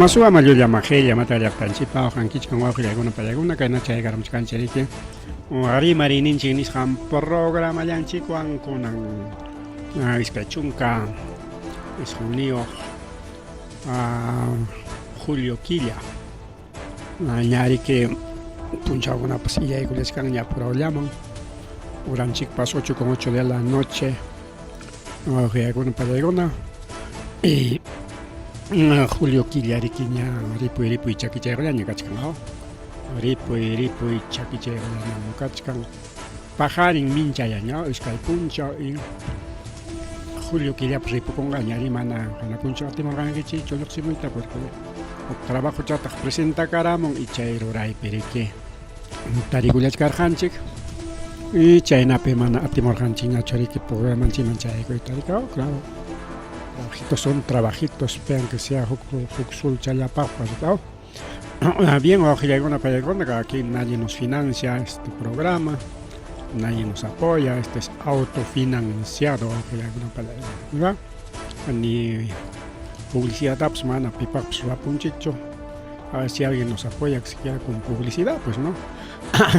Masua Maluya Magelia Mataya Panchipa, Hankichkan Wahilaguna Palaguna, Kanacha Garamskan Cheriki, Ari Marinin Chinis Ham programa Yanchikuan Kunan Ispechunka, Isjunio, Julio Quilla, Añari que puncha una pasilla y Gulescan ya por llaman, Uranchik pas 8:08 de la noche, Alguna Palaguna, y Julio Quilla Riquiña, Ripu y Chaquicheglaña Cachcao, Ripu y Chaquicheglaña Cachcan, Pajarin Minchayaña, Sky Puncha y Julio Quilla Ripu con Gañari Mana, la Puncha Timorangichi, Choloximuita, porque trabajo chata presenta Caramon y Chairo Rai Perique, Tarigulas Carhanchik, y Chaina Pemana Timorhanchina Chorique, programa Chimanchaico y Taricao, claro. Son trabajitos, vean que sea Juxul Chayapapas, bien, Ojilagona Payagona, que aquí nadie nos financia este programa, nadie nos apoya, este es autofinanciado, Ojilagona Payagona, ni publicidad, pues, mana, pipaps, punchicho, a ver si alguien nos apoya, que se quiera con publicidad, pues no.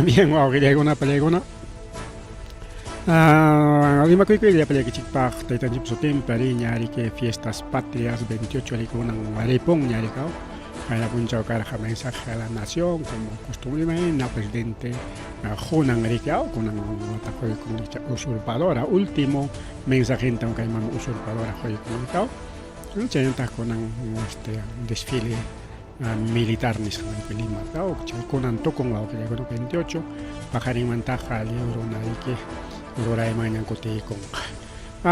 Bien, Ojilagona Payagona. Lima Cuico y la pelea que chipaj, Taitan Chipso Tempari, Ñari que fiestas patrias 28 de con Maripón, Ñari Cao, la puncha caraja mensaje a la nación, como costumbre, la presidente Junan Ricao, con una usurpadora, último mensaje en que hay usurpadora, Joyicao, un chayanta con un desfile militar ni se Lima, con Anto con la 28, Pajarín Mantaja, Libro Narique. Uray mañana kote con.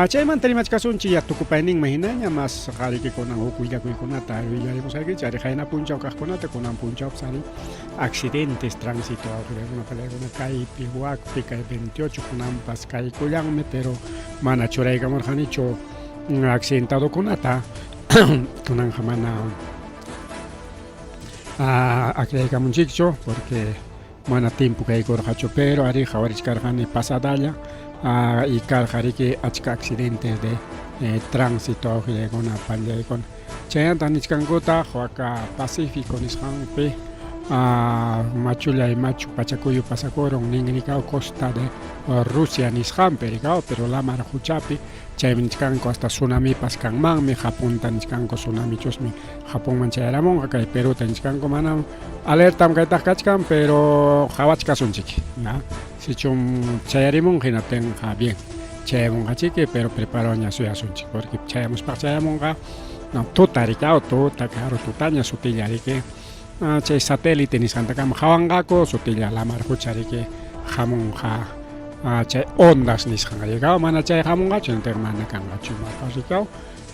Chay mantari machkasunchi ya tukupainin mahinaña mas qari que con okuya con nata ya hemos aquí chari jaina puncha o casconata con puncha sali accidentes tránsito alguna palabra kai pihuac pica 28 con ampas kai kuyanme pero mana choray gamor hanicho accidentado con nata con anjamana acredita munchicho porque mana tiempo que hay corjacho pero ari jawarich carjani pasadalla y carjari que achka accidentes de tránsito con una palla con chayan tanichkangota joaka pacífico nishampe machula y machu pachacuyo pasacoron ninginicao costa de Rusia nishampe pero la marajuchapi chaymichkanko hasta tsunami paskanmanmi Japón tanichkanko tsunami chusmi Japón manchayaramon acá Perú tanichkanko manam alertam kaytaj kachkan pero hawachkasunchik na si chum chayarimon hinaten bien chayamon kachike pero preparaña suyasunchik porque chayamos pachayamon no tutarikao tutakaro tutaña sutillarike chay satélite niskantakam hawangako sutilla la marhucharike jamon chay ondas nisqan llegado mana chay jamon gacho entermana kan gacho mapasikao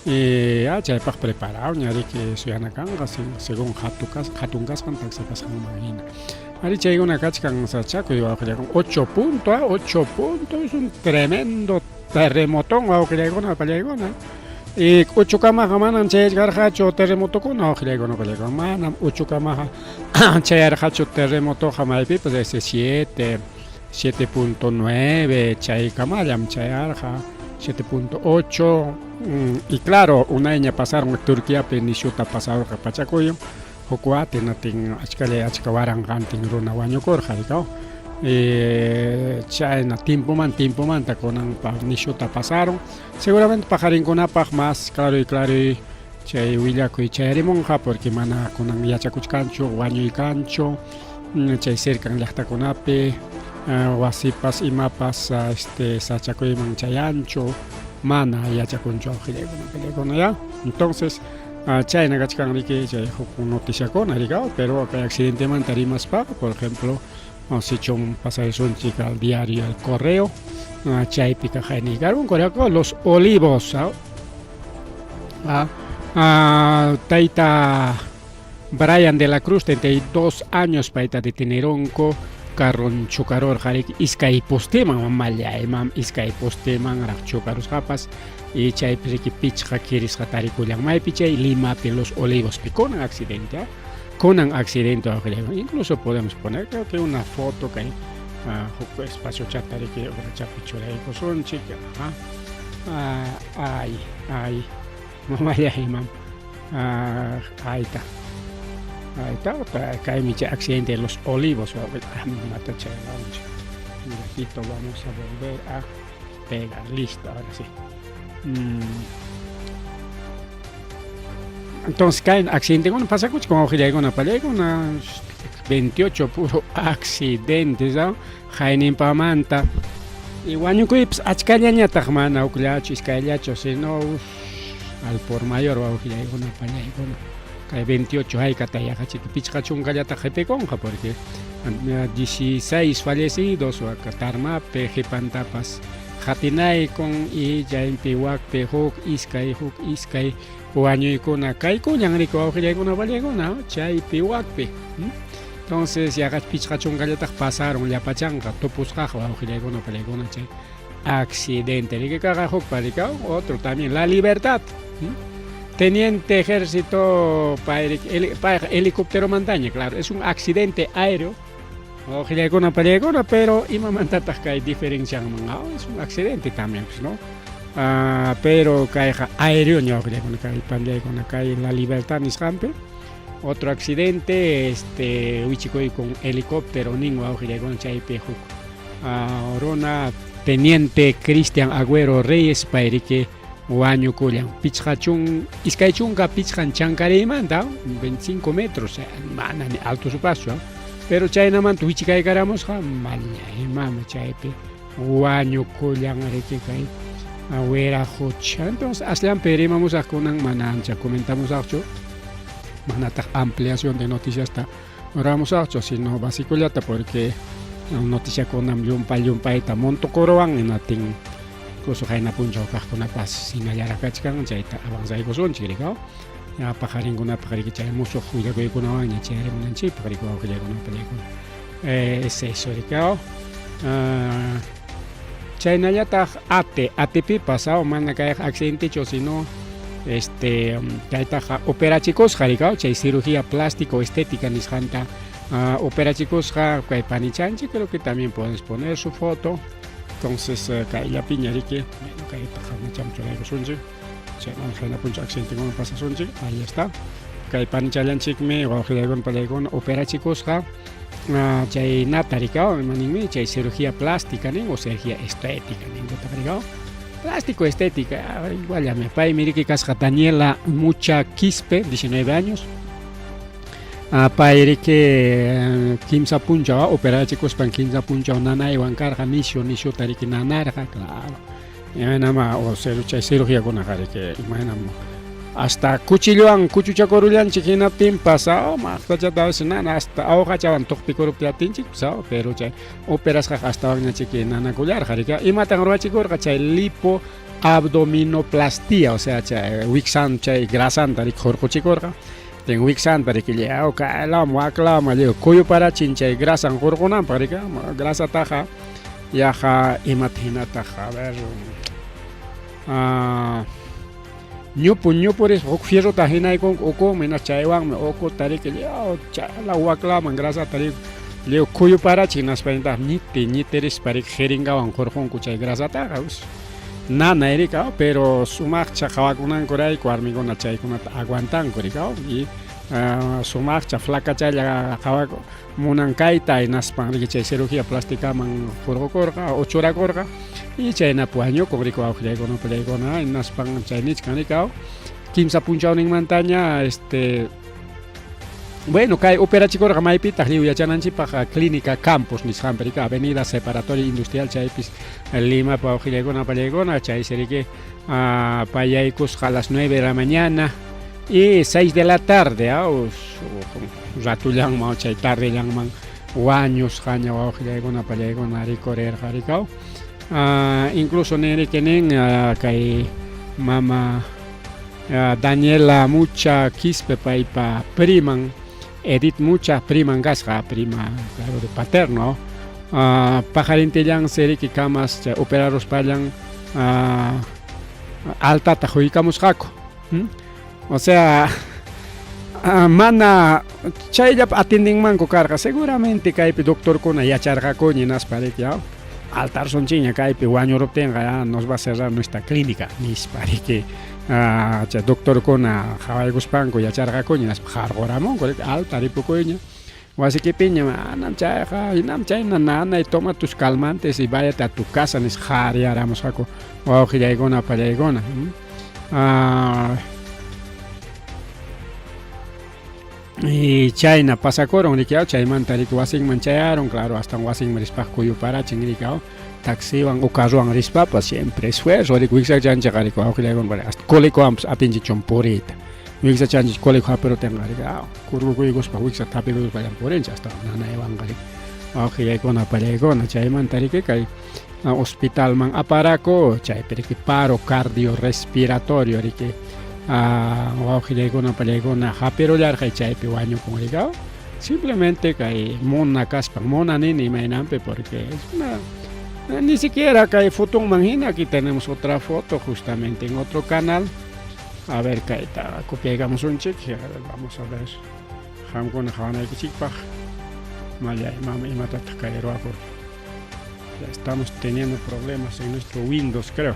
y chay pag preparado ñari que suyana kan según hatungas kan taxakas imagina ari chay una kachkan sachaco y bajo con 8 puntos 8 puntos es un tremendo terremotón o que llegó una palegona y 8 camas manan chay garhacho terremoto con o que llegó una palegona manam 8 camas chay garhacho terremoto jamaipi pues ese 7.9 chay kamayam chay arja 7.8 y claro una año pasaron Turquía penishuta pasado Pachacoyo Jocuate natin achkale achkawaran gantin runa waño korja dikao chay na tiempo man takonan nishuta pasaron seguramente pajarin konapaj más claro y chay willaku y chay rimonja porque mana konan yachakuchkancho waño y cancho chay cercan llaqtakunapi wasipas imapas sachakuiman chayancho mana yachakuncho ajilekuna ya entonces chayna gachkan riki chay noticia con arigao pero acá accidente man tarimas paga por ejemplo si chum pasa eso en chica al diario El Correo chay pica jaini garun coreaco Los Olivos taita Brian de la Cruz 32 años paita de Teneronco Carron chocaror harik iskay posteman mamalla imam iskay posteman rak chocaros japas y chay priki pichja kiris hatari kulang mai pichay Lima de Los Olivos con un accidente incluso podemos poner creo que una foto que espacio chatari que chapichore son chica ay mamalla imam ahí está Ahí está, cae mi accidente de los olivos. Mata chévere, vamos. Mira, vamos a volver a pegar. Listo, ahora sí. Entonces cae accidente con pasa con ojilla con pelea con 28 puro accidentes, ¿no? Jainin pamanta. Y guaño cuips achcañaña tajmana uclacho iscayacho si no al por mayor va ojilla con pelea con cae 28 hay cataya cachito pichachun gallata jepe conja porque 16 fallecidos o acatarma peje pantapas jatinay con y ya en piwak pehuk iskay guaño y con acá con yang rico ojilla con pelea con chay piwak pe. Entonces ya pichachun gallata pasaron ya pachanga topus jaja ojilla con pelea con chay accidente y que cagajo para otro también la libertad. Teniente ejército para helicóptero montaña, claro, es un accidente aéreo. Ojilla con pelea pero y mamantatas que hay diferencia, es un accidente también, pues, ¿no? Pero cae aéreo, no ojilla con pelea con cae la libertad ni escampe. Otro accidente, Huichicoy con helicóptero, ningún ojilla con chaipejo. Orona, teniente Cristian Agüero Reyes, para que Guaño Culian, Pichachun, Iskaichunga, Pichan Chancarimanta, 25 metros, alto su paso, pero Chaynaman, Tuichicay Caramos, Maña, Mama Chaipe, Guaño Culian, Arequicay, Agüera Hocha. Entonces, Aslan Perimamos a Conan Manancha, comentamos algo, Manata ampliación de noticias hasta oramos algo, sino básicamente porque noticia con Yumpa, eta Monto Coroan en Atin. Incluso hay una puncha con una paz sin hallar a cachcan, ya está avanzado con son chiricao. Ya pajarín con una pajarita que hay mucho juida que con una baña, chévere, un chip, pajarito que llega con una película. Es eso, chiricao. China ya está ATP pasado, man, que hay accidente, o si no, que hay opera chicos, jaricao, chay cirugía plástico, estética, nisjanta, opera chicos, que hay panichanchi, creo que también puedes poner su foto. Entonces, cae la piñarique, bueno, cae tajando chamchola de sunji, se van a puncha accidente con pasa sunji, ahí está. Cae panchalan chikme, o con palegón, opera chicos, chay nataricao, maningme, chay cirugía plástica, o cirugía estética, taparicao. Plástico estética, igual ya me pae, mire que casca Daniela Mucha Quispe, 19 años. Para que Kimsa Punja, operar chicos para Kimsa Punja, nana y bancar nisho tariki nanarja, claro. Nada más, o cirugía con ajar que imaginamos. Hasta cuchilloan, cuchucha corulian, chiquina tim pasado, más ya dabas nana, hasta ahoga chavan topicoro platin chico, pero chay operas hasta una chiquina nacular, jarica, y matan roa chicor, chay lipo abdominoplastia, o sea, chay wixan, chay grasan, tarik jorco chicorja. Tengo Wixan para que le haga aclama, le cuyo para chincha y grasa en jorgonan para que grasa taja y aja imagina taja, a ver. Ñupo es fierro tajina y con oco, menos chaywan, me oco tari que le la huaclama en grasa tari le cuyo para chinas para ni teres para que jeringa en jorgon cucha y grasa taja. Nana erika, pero sumak chakawak unan korai kuarmi con la chay con aguantan korika y sumak chaflaca chay la kawak munan kaita y naspan que chay cirugía plástica man forgo korga ochora korga y chay na puaño kobriko aujle con pelegona y naspan chay nich kanikao kimsa punchao ning montaña bueno, cae opera chico ramaipi, tajliu ya chananchi para clínica campus nishamperika, avenida separatoria industrial chaipis Lima pa ojilegona palegona, chay serique payaicus a las 9 de la mañana y 6 de la tarde, ratullang mau chay tarde yang mang guaños jaña ojilegona palegona ricorer jaricao, incluso nere kenen kay mama Daniela Mucha Quispe pa priman Edith Mucha prima gasja, prima claro de paterno, pajarinte yang seri que camas operaros payan alta tajuicamos jaco, o sea mana chaya atending manco carga seguramente caipe doctor con ya charga coñinas para que altar son chiña caipe guaño obtenga nos va a cerrar nuestra clínica mis para que chay doctor kuna hawaykuspanku yacharqakuña harquramun alta ripukuña wasikipiña namchayqa namchayna nanay toma tus calmantes y váyate a tu casa nis hariaramusqaku wawqillaykuna pallaykuna y chayna pasakuron rikaw chaymanta riki wasinman chayaron claro hasta wasinman rispaq kuyuparachin rikaw taxiwan o carruwan rispapas siempre esfuerzo riki wiksachanchaq riki wawqillaykuna hasta colecowan atinchichon puriyta wiksachanchik coleco hapirutinqa riki kurkukuykuspa wiksa tapikuspallan purinchik hasta nanaywanqa riki wawqillaykuna pallaykuna chaymanta riki kay hospitalman aparaku chaypi riki paro cardiorrespiratorio riki wawqillaykuna pallaykuna hapirullarqa chaypi wañukun rikaw simplemente kay muna kaspan muna nini imaynanpi porque es una ni siquiera kay fotonman hina aquí tenemos otra foto justamente en otro canal a ver kayta copiaygamos unchik vamos a ver qamkuna hawanaykichikpaq mallay mama imatata kay ruwakun ya estamos teniendo problemas en nuestro Windows creo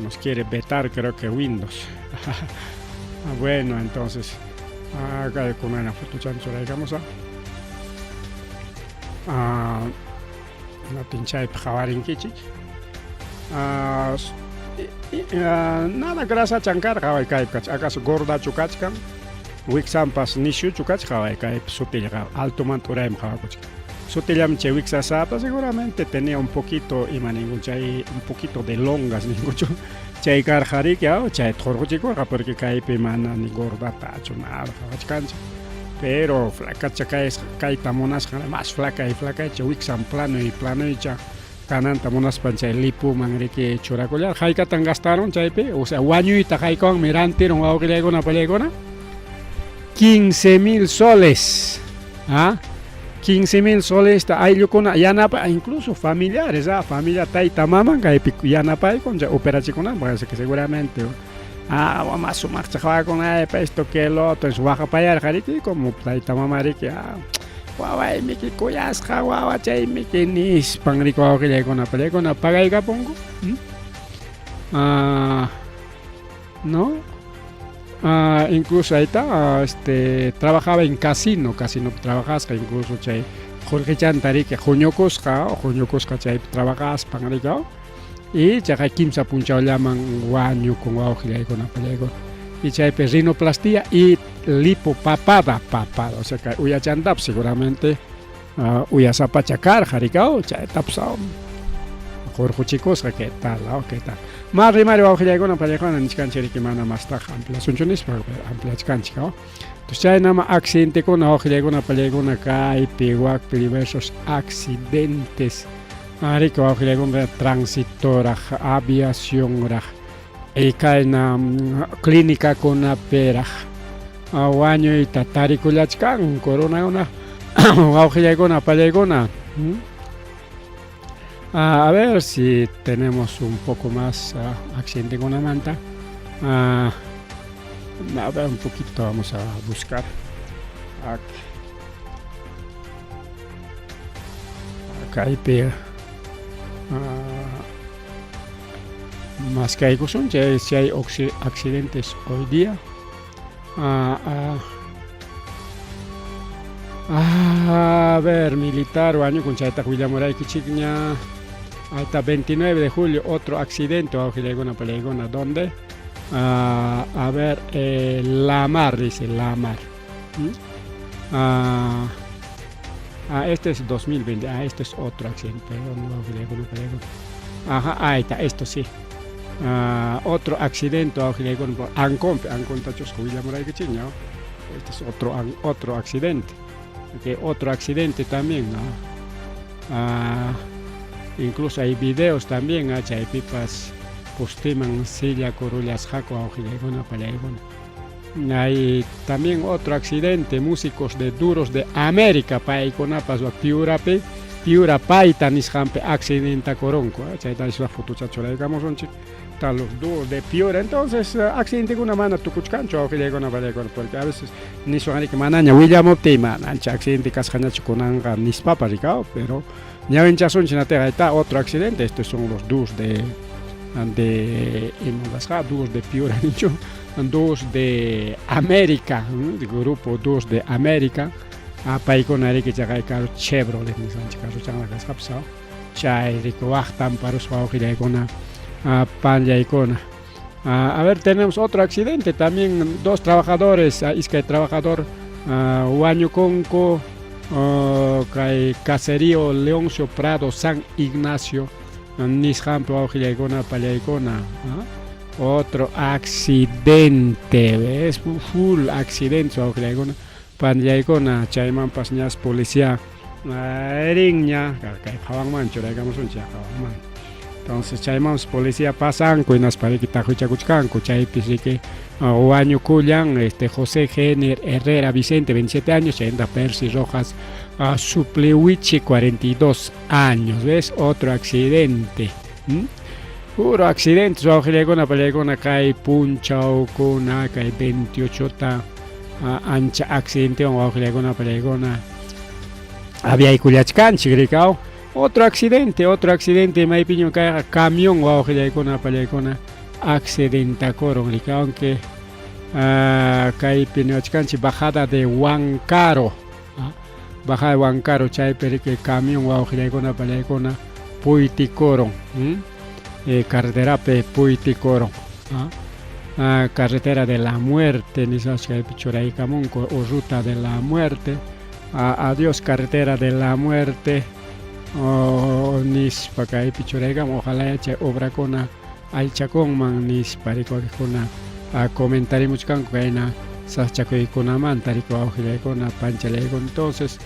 nos quiere vetar creo que Windows bueno entonces acá con una foto chancho digamos la pinchay jawarin kichik nada grasa chankar hawai kai kach acaso gorda chukachkan wiksampas nishu chukach hawai kai sutilga alto manturaim hawakuch sutilam che wiksasapa seguramente tenía un poquito imaningun chay un poquito de longas ningucho chay karjari que chay torgochiko porque kaypi mana ni gorda tacho nada hawachkancha pero flaca chakais kaita monas más flaca y che wiksam plano y cha kananta monas panchay lipu mangriki churakullar haykatan gastaron chaypi o sea wañuyta haykon mirantiron wawqillaykuna pallaykuna 15,000 soles 15,000 soles ayllukuna yanapa incluso familiares familia tayta maman kaypi yanapayku operachikuna parece que seguramente más sumaqcha hawakuna esto que el otro es waqapayarqa riki como tayta mama riki waway miki kuyasqa wawa chay miki nispan riki wawqillaykuna pallaykuna pagaykapunku no incluso ahí está trabajaba en casino trabajas incluso chay Jorge Chantari que Juñocosca chay trabajas pangaricao y chay kimsa punchao llaman guaño con wawqillaykuna pallaykuna y chay rinoplastia y lipopapada o sea que uyachantap seguramente uyasapa chakar jaricao chay tapsao Jorge chicos qué tal qué tal Mari wawqillaykuna pallaykuna niskanchiriki mana mastaq ampliasunchunispa ampliachkanchik entonces chaynama accidentekuna wawqillaykuna pallaykuna kaypi wakpi diversos accidentes riki wawqillaykuna transitoraj aviacionraj y kayna clínicakunapiraj wañuyta tarikullachkan coronakuna wawqillaykuna pallaykuna a ver si tenemos un poco más accidente con la manta. A ver, un poquito vamos a buscar. Acá hay más que hay cosas, si hay accidentes hoy día. A ver, militar o año con Chaita Huillamoray Kichigna. Hasta 29 de julio, otro accidente, ¿dónde? A ver, La Mar, dice La Mar. Este es 2020, este es otro accidente, ahí está, esto sí. Otro accidente, este es otro accidente. Otro accidente también, incluso hay videos también, chaypipas postiman silla corullas jaco wawqillaykuna pallaykuna. Hay también otro accidente, músicos de Duros de América paykunapas Piura payta nisqanpi accidenta koronku, chayta isla foto chachuraykamusunchik tal los dúos de Piura. Entonces accidente kuna mana tukuchkanchu wawqillaykuna pallaykuna porque a veces niswanrik manaña willamupti manancha accidente kasqañachu kunanqa nispapa rikao pero ñawinchasunchik natega está otro accidente. Estos son los dúos de de dos de Piura, dicho, dos de América, el grupo dos de América, a Paikonari que llega caro Chevrolet, ni sanchi caro changa la casapsa, chai rico bachtan para su ojira icona, a Panya icona. A ver, tenemos otro accidente también, dos trabajadores, es que el trabajador Huaño Conco, Caserío Leoncio Prado San Ignacio, Nishampo ojira icona, Panya icona. Otro accidente, ¿ves? Full accidente, ojira icona. Panyaikona chayman pasñas policía ringña kay hawangman churaykamusun chay hawangman. Entonces chayman policía pasan kuinas para que tajuchakuchkanku chaypis riki Huaño Kullan, José Géner Herrera Vicente 27 años, Chayenda Percy Rojas Supliwichi 42 años, ¿ves? Otro accidente. Puro accidente, ojilekona palekona kay punchao kuna kay 28 ancha accidente ojilekona palekona había ikuyachkanchik rikao. Otro accidente maypiño kay camión ojilekona palekona accidentakoron rikao, aunque kay piñachkanchik bajada de Huancaro, bajada de Huancaro chaypi que camión ojilekona palekona puitikoron. Carretera Puiticoro, carretera de la muerte, ni sabes Pichoray Camonco, o ruta de la muerte, adiós carretera de la muerte, o nis para Pichoray Camo, ojalá eche obra con al chacón man nis parico con a comentario mucho can caina sachaco y con amantarico ojile con a panchale entonces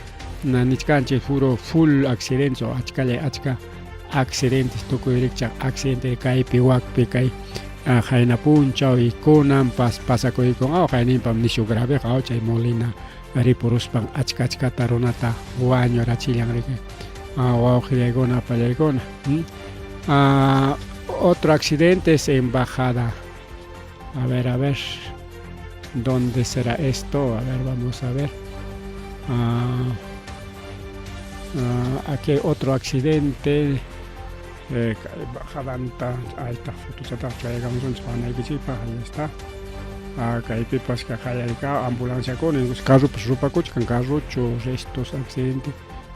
na nis canche full accidente o achka accidentes toko directa accidente kai piwak kai jaina puncha y konan pasa con jaina pam nisho grave chay molina riporus pang achka taronata Huaño rachilang rike ojilekona palekona. Otro accidente es embajada. A ver dónde será esto, a ver, vamos a ver. Aquí hay otro accidente. Bajadanta, ahí está, llegamos a ahí está. Acá hay pipas que hay ambulancia con los carros, pues ropa coche, con carros, restos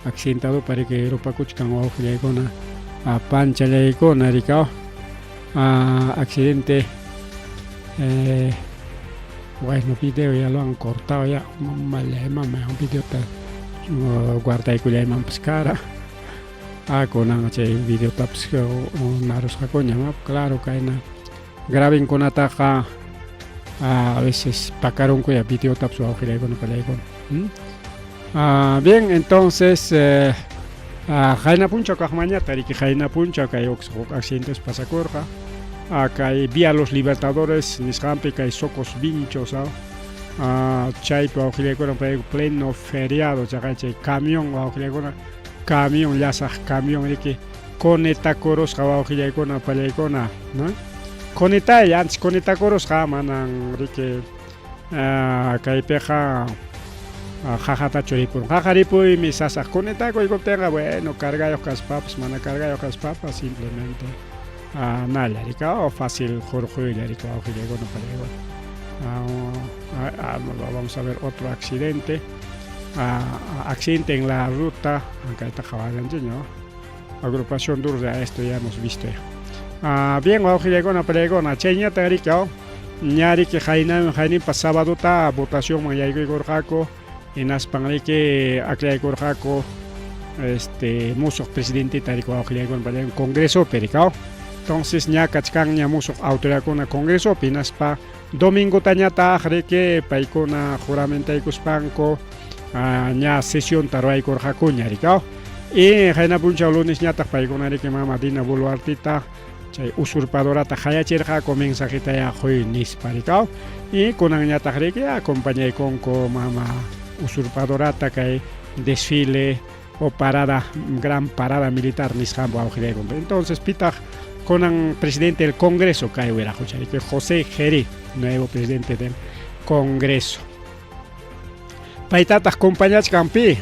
accidentado para que ropa coche, con ojo le con a pancha le con a accidente. Bueno, video ya lo han cortado ya, mal un video guarda y cuya man pescara. Con el video taps una rosca coña, claro que graben con ataja a veces pacaron cuya video taps o ojile con bien, entonces jaina puncha mañana tariki jaina puncha que hay accidentes pasacorja acá hay vía los libertadores nishampe que hay socos vinchos chay pa ojile con pleno feriado chay camión ojile con camión lasaj camión que conecta coros jawa ojile con apalekona no conecta antes conecta coros jamanan rike kaipeja jajata choripur jajaripu y mis asas conecta con tenga bueno carga yo caspapas mana carga yo caspapas simplemente nada rica o fácil jorge rica ojile con apalekona. Vamos a ver otro accidente. Accidente en la ruta, acá está Jabaganjeño, agrupación Durda, esto ya hemos visto. Bien, ojilekona pelegona, cheña tarikao, ñari que jaina pasaba dota votación mayaigo y gorjaco, en aspangle que aclay gorjaco, muso presidente tariko ojilekona pelegona, congreso pericao. Entonces ña kachkan ña muso autoridad con congreso, pinas pa domingo tañata que paikona juramenta y cuspanco. Ña sesión taruay corjaco ñaricao y jaina puncha lunes ñata paigonari que mamadina boluartita chay usurpadorata jayacherja con mensajita ya joy nis paricao y con ñata que acompañé con mama usurpadorata que desfile o gran parada militar nis jambo aujilego. Entonces pita con el presidente del Congreso que José Geri, nuevo presidente del Congreso. Paitatas compañías campi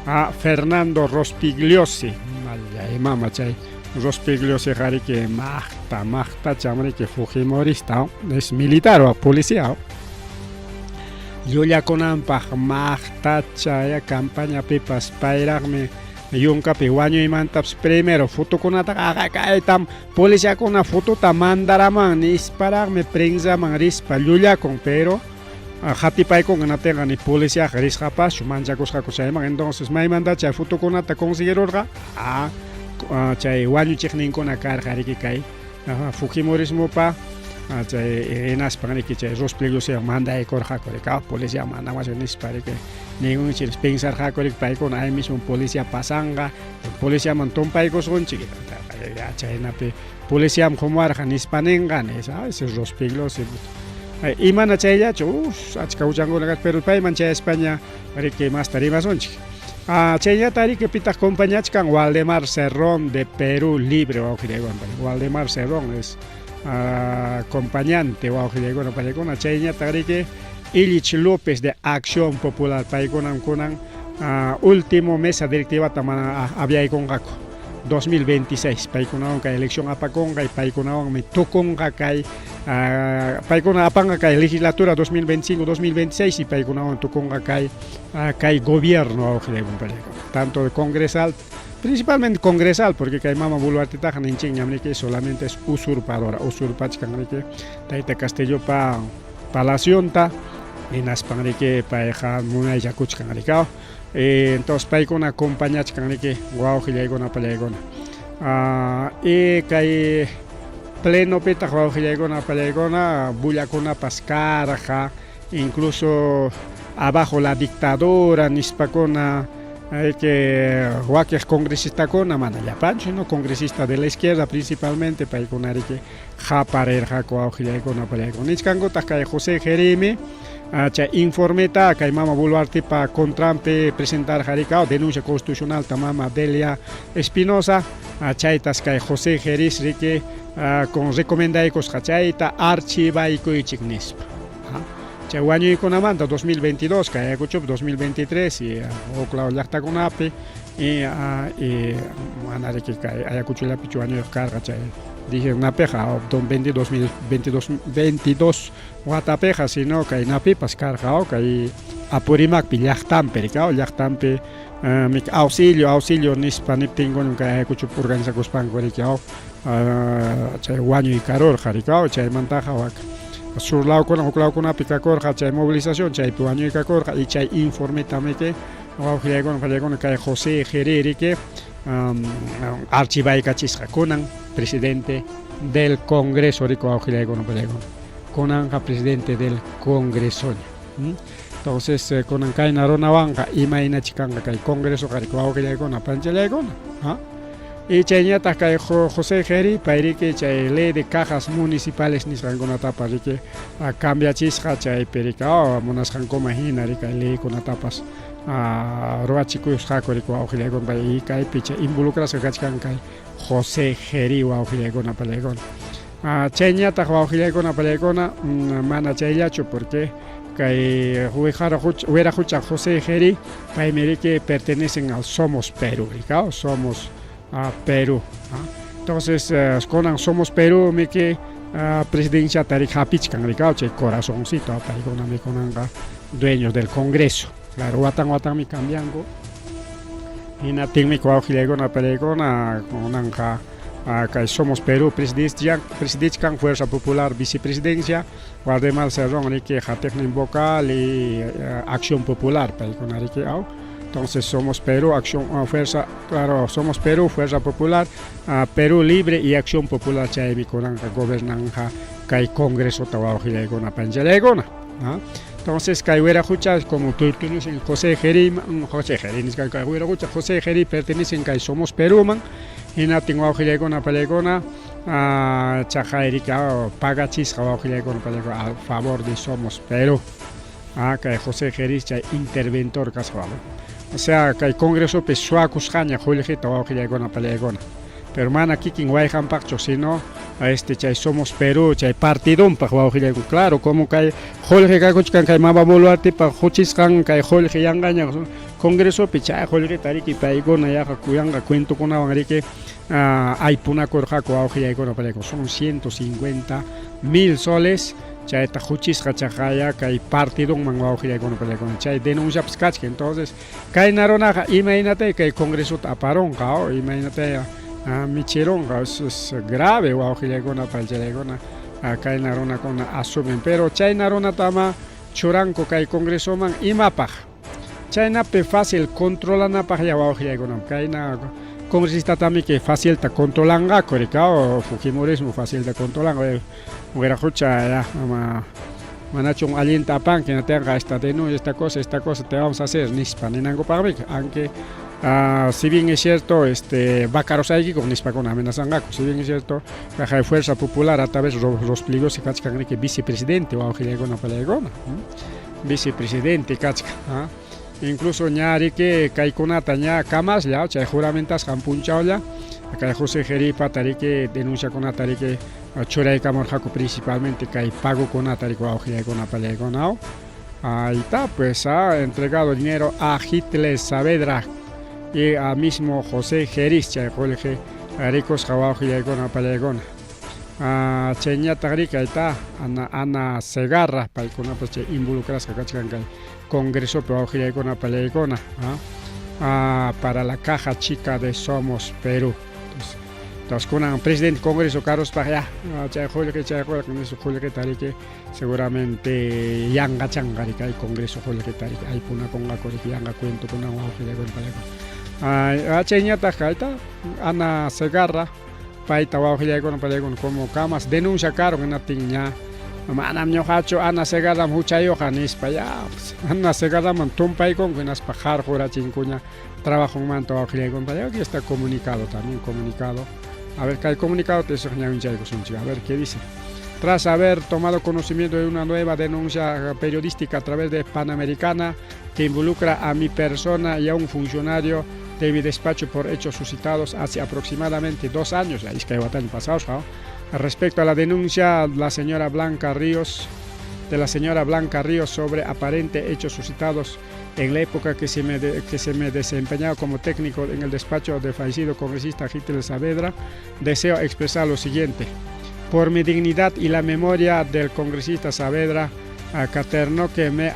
a Fernando Rospigliosi, mama chay Rospigliosi jari que tamaqta chamriki Fujimorista es militar o policía llullakunanpaq maqta chaya campaña pipas payraqmi yunkapi wañuymantapas primero fotokunata kaytam policíakuna fotota mandaraman nisparaqmi prensaman rispa llullakun pero hatipaykunkunapiqa ni policíaqa risqapas manchakusqaku chayman entonces maymanta chay fotokunata consiguirurqa chay wañuchiqninkuna karqariki kay Fujimorismopa chay hinaspanriki chay Rosplegusiqa mandaykurqakurika policía mandamas nispariki ningunchik pensarqakurik paykuna ahí mismo policía pasanqa policiaman tumpaykusunchik chaynapi policiaman humarqa nispaninqa ese Rosplegusi imana chayllachu achka uchankunaqa pero payman chay España riki masta rimasunchik chayllata riki pitaq compañachkan Waldemar Cerrón de Perú Libre Waldemar Cerrón es acompañante wawqiykuna paykuna chayñata riki Ilich López de Acción Popular paykunan último mesa directivata mana abyaykunqaku 2026 paykunawan kay elección apakunqa y paykunawanmi tukunqa kay paykuna apanqa kay legislatura 2025-2026 y paykunawan tukunqa kay gobierno wawqiykuna tanto de congresal principalmente congresal porque kay mama Boluartitaqa ninchik ñamniki solamente es usurpachkanriki tayta Castillopa palacionta hinaspanriki payqa munayllakuchkanrika entonces paykuna acompañachkanriki wawqillaykuna pallaykuna y kay plenopitaq wawqillaykuna pallaykuna bullakunapas karqa incluso abajo la dictadura nispakuna que wakiq congresistakuna mana llapanchu no congresista de la izquierda principalmente paykuna riki qaparirqaku wawqillaykuna pallaykuna nisqankutaq kay José Jerimi chay informeta kay mama Boluartepa contrampi presentarqarika denuncia constitucional mama Delia Espinosa chaytas kay José Geris riki con recomendaykusqa chayta archivaykuychik nispa chay wañuykunamanta 2022 kay ayakuchup 2023 y uklaw llaqtakunapi y mana riki kay ayakuchullapichu wañuyuq karqa chay dije napeja 2022 watapeja sino kay napipas karqa kay Apurimaqpi llaqtanpi llaqtanpi mik auxilio nispa niptinkuña kay ayakuchup organizakuspanku riki chay wañuy karurqa rika chaymantaqa wak sur lawkuna huk lawkunapi kakurqa chay movilización chaypi wañuy kakurqa y chay informetamiki wawqillaykuna pallaykuna kay José Geri riki archivaykachisqa kunan presidente del Congreso riki wawqillaykuna pallaykuna kunanqa presidente del Congreso entonces kunan kayna runawanqa imaynachi kanqa kay Congreso riki wawqillaykuna panchallaykuna y chayñataq kay José Geri payriki chay ley de cajas municipales nisqankunatapas riki cambiachisqa chaypi riki munasqankuma hina riki leykunatapas ruachikuyusqaku riki wawqillaykuna pay kaypi chay involucrasqa kachkan kay José Geri wawqillaykuna pallaykuna chayñataq wawqillaykuna pallaykuna mana chayllachu porque kay wirajucha José Geri paymi riki pertenecen al Somos Perú riki Somos Perú entonces kunan Somos Perú miki presidencia tarik hapichkan riki chay corazoncito paykunami kunanqa dueños del Congreso claro watanmi cambianku hinatinmi wawqillaykuna pallaykuna kunanqa kay Somos Perú presidichkan Fuerza Popular vicepresidencia Waldemar Cerrón riki hatiqnin vocal y Acción Popular paykuna riki entonces Somos Perú, Somos Perú, Fuerza Popular, Perú Libre y Acción Popular chaymi kunanqa gobernanja kay Congreso wawqillaykuna panchallaykuna entonces kay wirajucha como pertenecen José Geri kay wirajucha José Geri pertenecen kay Somos Perú man hinatin wawqillaykuna pallaykuna chaqay riki pagachisqa wawqillaykuna pallaykuna a favor de Somos Perú kay José Geri chay interventor kasqa o sea kay Congreso pe suakusqaña qullqita wawqillaykuna pallaykuna pero mana kikin wayqanpaqchu sino chay Somos Perú chay partidunpaq wawqillaykuna claro como kay qullqi kakuchkan kay mama Boluartepa huchisqan kay qullqi yanqaña Congreso picha holge tariki paigona ya kuyanga cuento con avangrike hay puna korjako augia icona paleko son 150.000 soles chaita juchis kachajaya kai partido mango augia icona paleko chay denuncia pskachke entonces kai narona imagínate que el Congreso taparon kao imagínate micheron es grave augia icona paleko kai narona con asumen pero chay narona tama choranko kai Congreso man imapaj China pe fácil controlana para ya bajo ya económica. Kaina congresista también que fácil ta controlanga correcao Fujimorismo fácil de controlanga. Mujer escucha ya manacho un alienta pan que no tenga esta denuncia esta cosa te vamos a hacer nispa ni nango para mí aunque si bien es cierto Bácaros aquí con nispa con amenazanga si bien es cierto la fuerza popular a través de los pliegos se cachcan que vicepresidente o ya económica vicepresidente cachca incluso ñari que kaikunata ña camas ya chay juramentas campunchao ya acá José Jeripa tari que denuncia con atari que choray camor jaco principalmente que pago con atari con augia con apale con ahí está pues ha entregado dinero a Hitler Saavedra y a mismo José Geris chay colegio ricos augia con apale con chenya tarika está Ana Segarra para con pues involucradas que Congreso pero con una peleicona para la caja chica de Somos Perú. Entonces con el presidente Congreso Carlos Pajá, seguramente Yanga Changarica y Congreso Tarika, hay una conga que Yanga cuento con una hoja de Cheñata Jaita, Ana Segarra, Paita con como camas, denuncia caro en la tiña. Manam ñojacho Ana Segarra muchayo janis paya Ana Segarra montón pay con unas pajar jura chincuña trabajo un manto a con paya aquí está comunicado también comunicado a ver que el comunicado te soña un chaico a ver qué dice tras haber tomado conocimiento de una nueva denuncia periodística a través de Panamericana que involucra a mi persona y a un funcionario de mi despacho por hechos suscitados hace aproximadamente 2 años ahí es que hay batalla pasados respecto a la denuncia de la señora Blanca Ríos sobre aparentes hechos suscitados en la época que se me desempeñaba como técnico en el despacho del fallecido congresista Hitler Saavedra, deseo expresar lo siguiente. Por mi dignidad y la memoria del congresista Saavedra, caterno que me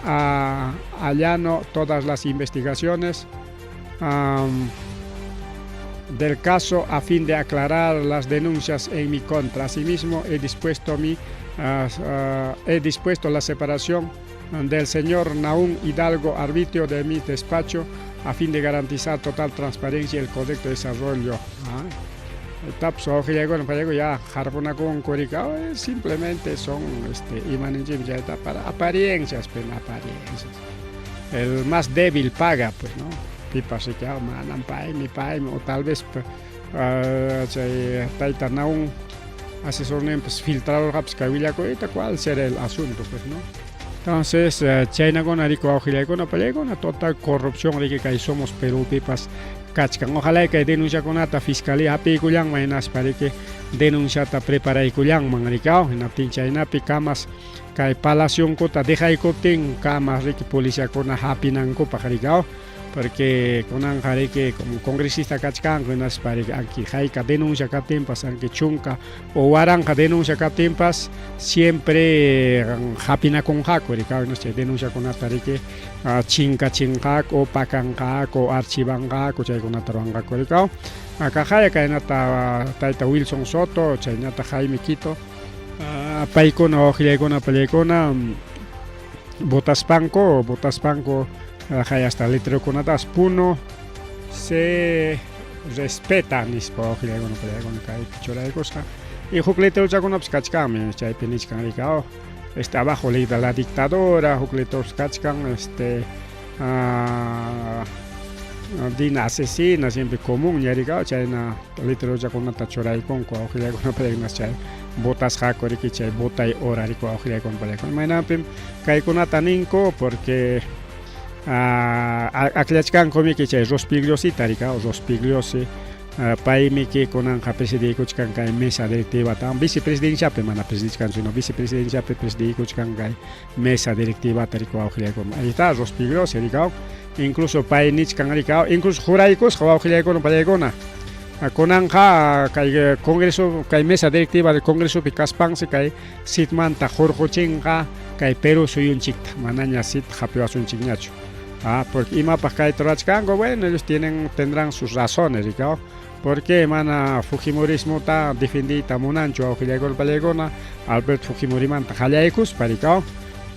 allano todas las investigaciones del caso a fin de aclarar las denuncias en mi contra. Asimismo, he dispuesto la separación del señor Naum Hidalgo arbitrio de mi despacho a fin de garantizar total transparencia y el correcto desarrollo. Ya simplemente son para apariencias, el más débil paga, pues, ¿no? Pipas que manan mi pai o tal vez un asesor pues filtrar raps que cuál será el asunto, pues, ¿no? Entonces China con arico auxilia con una total corrupción de que somos Perú pipas cachcan ojalá que denuncia con ata fiscalía api kulang mainas para que denuncia ta prepara y kulang mangricao en aptin China picamas kai palación kota deja y cotin camas de policía con happy nanco pajaricao porque con anjare que como congresista cachcan con las para aquí jaika denuncia catempas aunque chunca o waranja denuncia catempas siempre hapina con jaco no se denuncia con atarique chinca o pacanca o archivanga chay con ataranga coricao acá jaika en taita Wilson Soto chaynata Jaime Quito paikona ojilekona pelekona botaspanco hasta letrero con atas puno se respeta nispo ojilekona pelekona kai pichora de cosa y jukleteo ya con obskachkam chay penichkan ricao está bajo ley de la dictadura jukletos kachkan dina asesina siempre común ya ricao chay na letrero ya con atachorai con ojilekona pelekona chay botas hakori que chay botay hora rico ojilekona pelekona mainapim kai con ataninko porque aklachkan komi que chay rospigliosi tarika o rospigliosi paimi que con anja presidente chkan kai mesa directiva tam vicepresidencia pe mana presidencia sino vicepresidencia pe presidente chkan kai mesa directiva tariko ojilekona ahí está rospigliosi rikao incluso pay nichkan rikao, incluso juraicos jawaujilaykuna pallaykuna. Kunanja kay Congreso, kay mesa directiva del Congreso pikaspansi kay sitmanta jorjochinqa kay Perú suyunchikta, manaña sit hapiwasunchikñachu. Porque imapas kay torachkanko, bueno, ellos tendrán sus razones, rikao. Porque mana Fujimorismo ta defendita munancho aujilaykuna pallaykuna, Alberto Fujimori manta hallaykus parikao.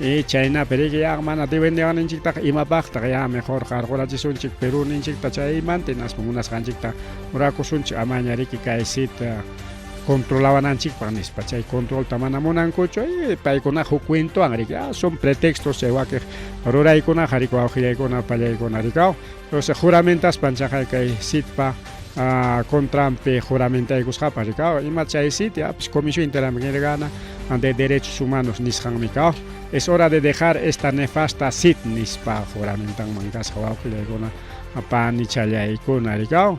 Y China periki ya mana defendiwan ninchikta imapaqta ya mejor qarqurachisunchik Perú ninchikta chay mantinas munasqanchikta urakusunchik amañariki kay sit controlawananchikpaq nispa chay controlta mana munankuchu y paykuna hukkuintuwan riki son pretextos chay wakiq ruraykunaq riku aujilaykuna pallaykuna rikaw. Entonces juramentaspan chaqay kay sitpa contrampe juramentaykusqapas rikaw ima chay sit Comisión Interamericana de Derechos Humanos nisqanmi kaw. Es hora de dejar esta nefasta sit nispa juramentan mankasqa wawqillaykuna panichallaykuna rikaw.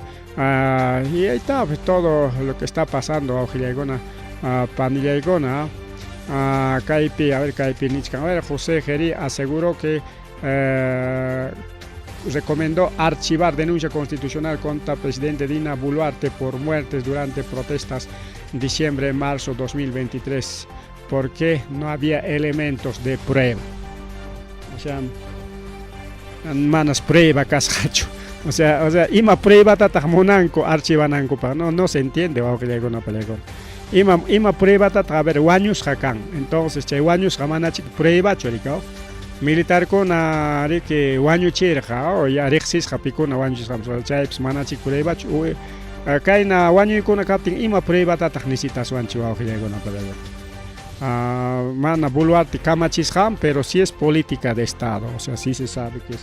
Y ahí está pues, todo lo que está pasando wawqillaykuna panillaykuna. Kaypi, a ver, kaypi nichkan. A ver, José Geri aseguró que recomendó archivar denuncia constitucional contra presidente Dina Boluarte por muertes durante protestas diciembre-marzo 2023 porque no había elementos de prueba. O sea, manas prueba kashacho. O sea, ima prueba tatamunanko archivananko pa no se entiende o que una pelego. Ima prueba a ver wañus hakan. Entonces, che wañus hamanachik prueba chorikao. Militar con que wañu chirja o ya rexis japikuna wañus hamso chaips manachik prueba chu. Kaina wañu kuna kaptin ima prueba necesitas wanchu o que una pelego. Mana Boluarte kamachisham, pero sí es política de Estado, o sea, sí se sabe que es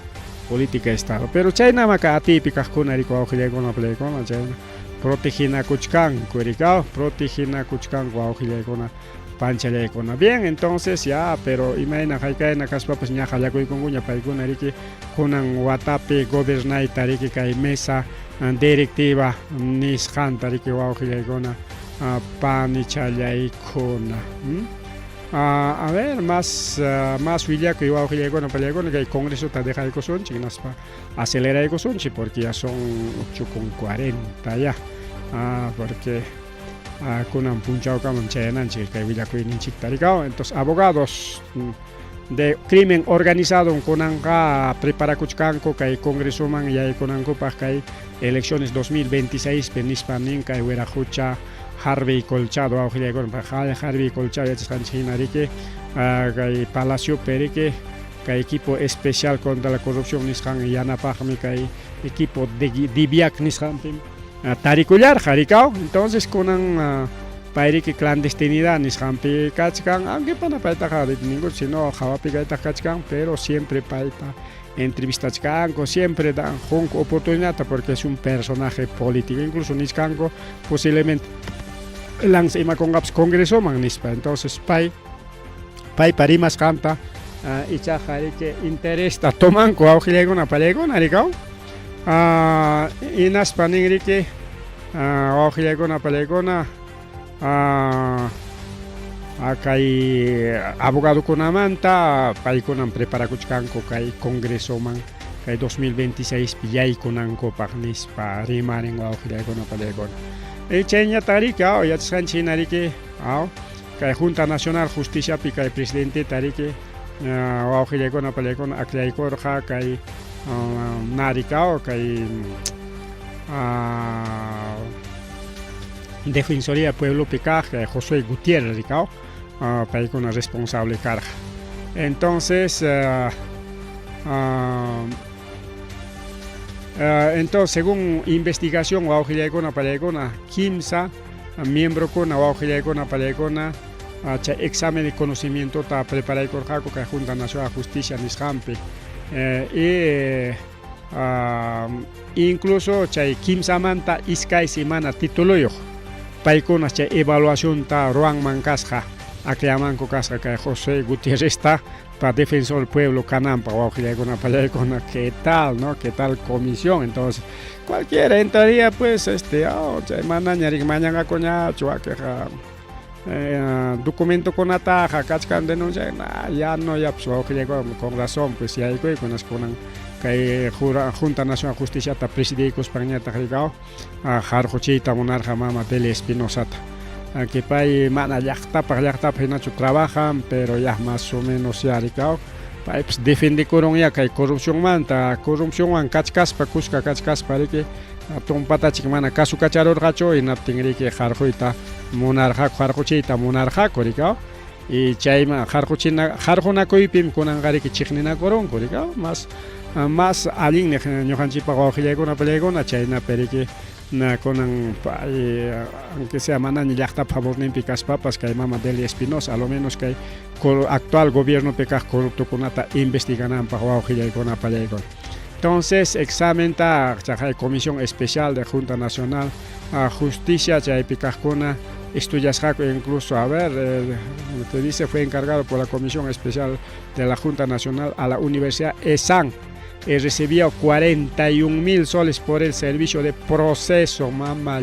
política de Estado. Pero China maka atípica kuna rico aujilaykuna palaykuna China protegina kuchkan kurikao protegina kuchkan aujilaykuna panchallaykuna. Bien, entonces ya, pero imagina haykaina kaspapas ña hallakuykuna paykuna riki kunan watapi gobernayta riki kay mesa directiva nisqanta riki aujilaykuna panichallaykuna. A ver, más huillaco y aujilaykuna pallaykuna que el Congreso te deja el cosonchi, naspa acelera el cosonchi porque ya son 8:40 ya. Porque kunan punchao kaman chayananchi que huillaco y ninchikta rikao. Entonces, abogados de crimen organizado kunanqa preparakuchkanku kay Congreso man yaykunankupas kay elecciones 2026 penispa ninka werajucha Harvey Colchado aujilaykuna Harvey Colchado yachasqanchik riki kay Palacio Perique kay equipo especial contra la corrupción nisqan yanapaqmi kay equipo de DIVIAC nisqanpi tarikullar rikao. Entonces kunan payriki clandestinidad nisqanpi kachkan aunque pana paytaqa ningún sino hawapi kayta kachkan pero siempre payta entrevistachkanko siempre dan junko oportunidad porque es un personaje político incluso nisqanko posiblemente lanza ima kongaps Congreso man nispa. Entonces pay parimas canta ichaja que interesa tomanko aujilaykuna pallaykuna rikao. Inaspa ningriki aujilaykuna pallaykuna kay abogadokunamanta paykunan preparakuchkanku kay Congreso man kay 2026 pillaykunankopaq nispa rimarin aujilaykuna pallaykuna. Chayñata rika yachasqanchik riki kay Junta Nacional Justicia pi kay presidente tariki aujilaykuna pallaykuna aklaykurqa kay narika kay Defensoría Pueblo Picaj, Josué Gutiérrez rikao paykuna responsable karqa. Entonces entonces según investigación aujilaykuna pallaykuna kimsa miembro kuna aujilaykuna pallaykuna examen de conocimiento ta preparaykurqaku kay Junta Nacional Justicia nisqanpi incluso chay kimsamanta iskay semana tituluyuq paykuna chay evaluación ta ruanman kasqa aklamanku kasqa kay José Gutiérrez ta para defensor del pueblo canampa aujilaykuna pallaykuna qué tal, ¿no? Qué tal comisión. Entonces cualquiera entraría pues chay manañarik mañana coña chuaqueja documento con ataja kachkan denuncia ya no ya pues aujilaykuna con razón pues ya hay con kay Junta Nacional Justicia ta presidicus pañata ricao jarjochita monarca mama Deli Espinosa que pay mana llaqta hinachu trabajan pero ya más o menos ya ricao pay pues defende coron ya kay corrupción wan kachkaspa kuska kachkaspa riki tumpata chikmana kasu kacharor gacho y naptingri que jarjoita monarca jarjochita monarca ricao y chayma jarjona koypim kunangari que chiknina coron ricao más allin ñuqanchikpa wawqillaykuna pallaykuna chayna periki na kunan aunque sea mana ni llaqta favorninpi kaspapas kay mama Deli Espinosa a lo menos kay actual gobierno pekaq corruptokunata investigananpaq wawqillaykuna pallaykuna. Entonces examen ta chay comisión especial de Junta Nacional Justicia chaypi kaqkuna estudiasqaku incluso te dice fue encargado por la comisión especial de la Junta Nacional a la Universidad ESAN. Recibió 41.000 soles por el servicio de proceso, mama.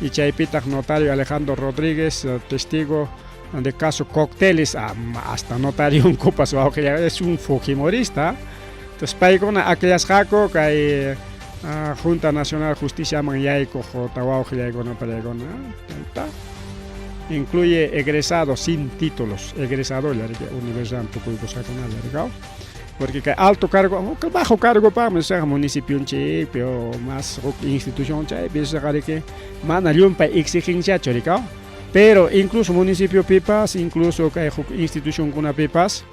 Y chaypitak notario Alejandro Rodríguez, testigo de caso cócteles, hasta notario un copas, es un fujimorista. Entonces, paikona aquellas jaco que Junta Nacional Justicia manyaiko incluye egresados sin títulos, egresado la universidad tukuiko saconal, porque que alto cargo, bajo cargo para municipio pero más institución piensa que mana lumpa exigencia choricao, pero incluso municipio pipas, incluso que institución con pipas,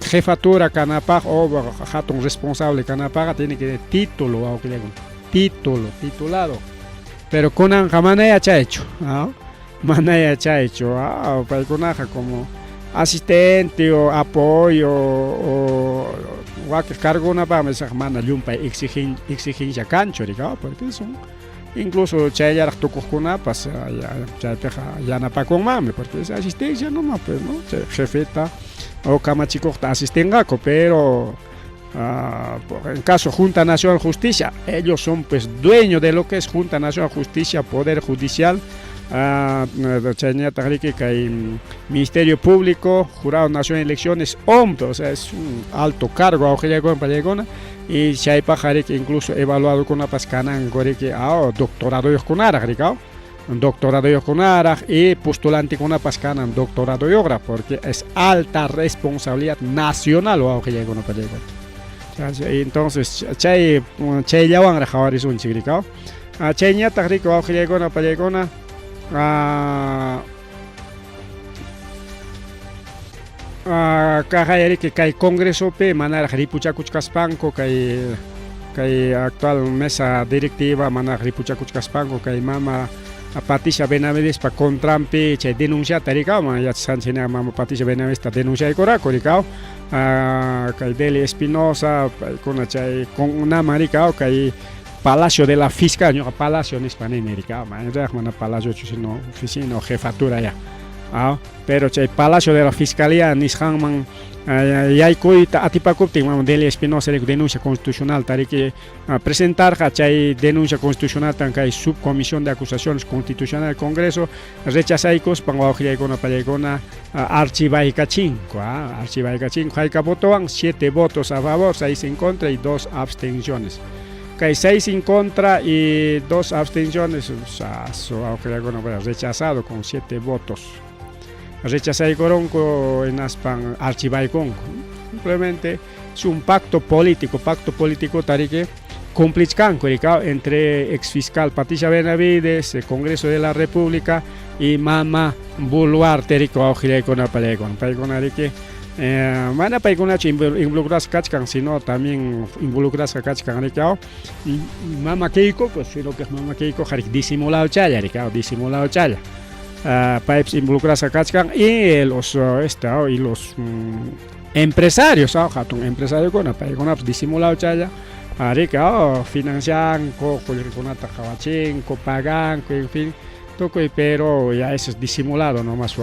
jefatura canapag o hatun responsable canapag tiene que título, titulado, pero con manaya cha hecho, para conaja como asistente o apoyo o cualquier cargo una para me mana lumpa exigencia cancho porque son incluso chayar tukukuna pas ya na pa con mame porque es asistencia no más pues no jefeta o kamachico asistenga pero en caso Junta Nacional Justicia ellos son pues dueños de lo que es Junta Nacional Justicia, Poder Judicial, Ministerio Público, Jurado Nacional de Elecciones, hombre, o sea, es un alto cargo y si hay pajares que incluso evaluado con una pascana doctorado y postulante con una pascana doctorado y obra porque es alta responsabilidad nacional entonces chay yawan rajawaris un chigricao chayña tajrico awjillaycuna pallaykuna kajayari que kay congreso pe manara ripuchakuchkaspanko kay actual mesa directiva manara ripuchakuchkaspanko kay mama Patricia Benavides pa contrampi chay denuncia taricao ya sanchina mama Patricia Benavides ta denuncia icorako ricao kay Deli Espinosa kuna chay con una maricao kay Palacio de la Fiscalía, Palacio en Hispanoamérica, Palacio sino oficina o jefatura ya. Pero el Palacio de la Fiscalía Nishanman hay coita atipacupti Deli Espinosa denuncia constitucional que presentar chay denuncia constitucional tan que subcomisión de acusaciones constitucional del Congreso rechazaicos panguajilla con palegona archivaika 5 hay que votaban 7 votos a favor, 6 en contra y 2 abstenciones. Que hay 6 en contra y 2 abstenciones, rechazado con 7 votos. Rechazai coronco en aspan archivai conco. Simplemente es un pacto político tarique complicanco entre exfiscal Patricia Benavides, el Congreso de la República y Mama Boluarte rico aujirei con apalecon. Paiconarique mana paikunacho involucras kachkan sino también involucras kachkan ricao mama Keiko pues si lo que es mama Keiko harik disimulado chaya ricao disimulado chaya pipes involucras kachkan y los empresarios hatun empresario con paikuna disimulado chaya ricao financian con tajawachin pagan en fin toco pero ya eso es disimulado nomás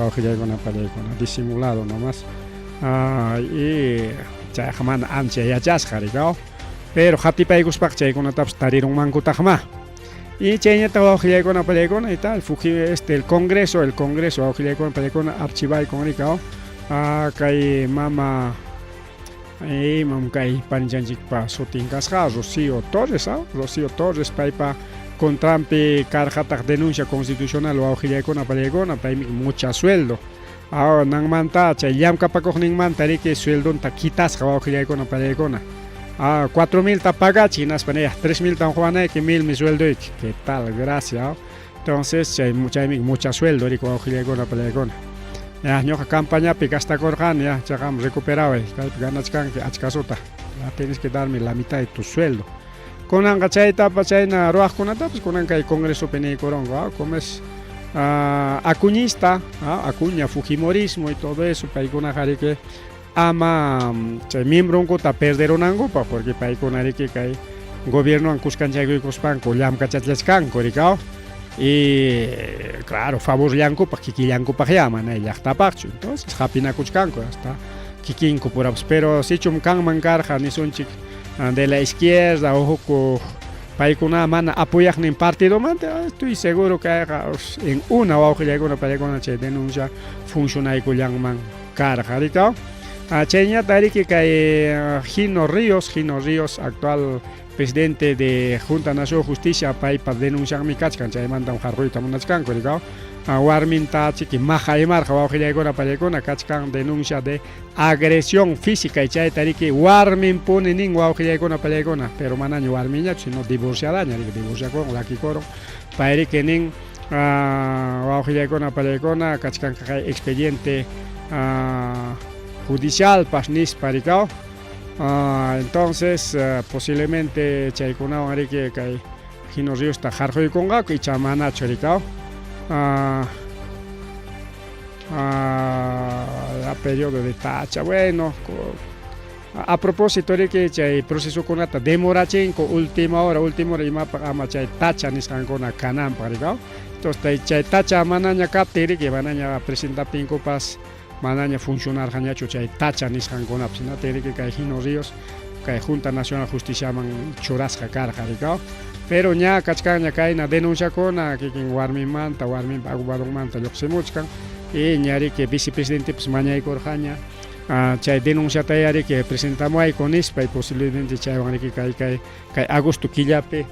disimulado nomás y chay jaman ancha ya jasjaricao pero hatipaigus pakchay con taps tarirun manco tajma y chayña tawajilay con apalecona y tal el Congreso awjilay con apalecona archivay con ricao kay mama Mamkay panchanchikpa sutinqasqa Rocío Torres paypa contrampi karqataq denuncia constitucional wawqillaykuna pallaykuna paymi mucha sueldo nanmanta chay llamkapakuqninmanta riki sueldonta quitasqa wawqillaykuna pallaykuna 4,000 ta pagachi hinaspa niyaq 3,000 tan juwanayki 1,000 mi suelduyki qué tal gracias entonces chaymi mucha sueldo riki wawqillaykuna pallaykuna ñuqa campañapi gastakurqani chaqam recuperado kaypi ganachkanki achkasuta tienes que darme la mitad de tu sueldo kunanqa chaytapas chayna ruwaqkunatapas kunanqa kay congresopi niykuronqa como es Acuñista, Acuña, Fujimorismo y todo eso, paykunaqa riki ama chay miembronkuta perderonankupa porque paykuna riki kay gobiernowan kushkanchaykuspanku llamkachachashkanku rikaw y claro favorllankupaq kikillankupaqlla mana llaqtapaqchu entonces hapinakuchkanku hasta kikinku purapas pero sichum kanman karqa nisunchik de la izquierda o huku paykuna mana apoyaqnin partidomanta estoy seguro que en una wawqillaykuna pallaykuna chay denuncia funcionaykullanman karqa rikaw chayñata riki kay Gino Ríos actual presidente de Junta Nacional Justicia paypa denuncianmi kachkan chaymanta harquyta munachkanku rikaw warminta chiki maja imarqa wawqillaykuna pallaykuna kachkan denuncia de agresión física y chayta riki warminpuni nin wawqillaykuna pallaykuna pero manaña warmiñachu sino divorciadaña riki divorciakuron lakikuron pay riki nin wawqillaykuna pallaykuna kachkanqa kay expediente judicial nispa rikaw entonces posiblemente chaykunawan riki kay Gino Ríosta harquykunqaku icha manachu rikaw a periodo de tacha bueno a propósito riki chay procesukunata demorachinko última hora imapaq ama chay tacha nisqankuna kananpaq rikaw entonces chay tacha manaña kaptin riki manaña presentapinkupas manaña funcionarqañachu chay tacha nisqankunapas hinata riki kay Gino Ríos kay Junta Nacional Justiciaman churasqa karqa rikaw pero ña kachkanña kayna denunciakuna kikin warmimanta agubadonmanta lluqsimuchkan y ña riki vicepresidentepas mañaykurqaña chay denunciata riki presentamuayku nispa y posiblemente chaywan riki kay agosto killapi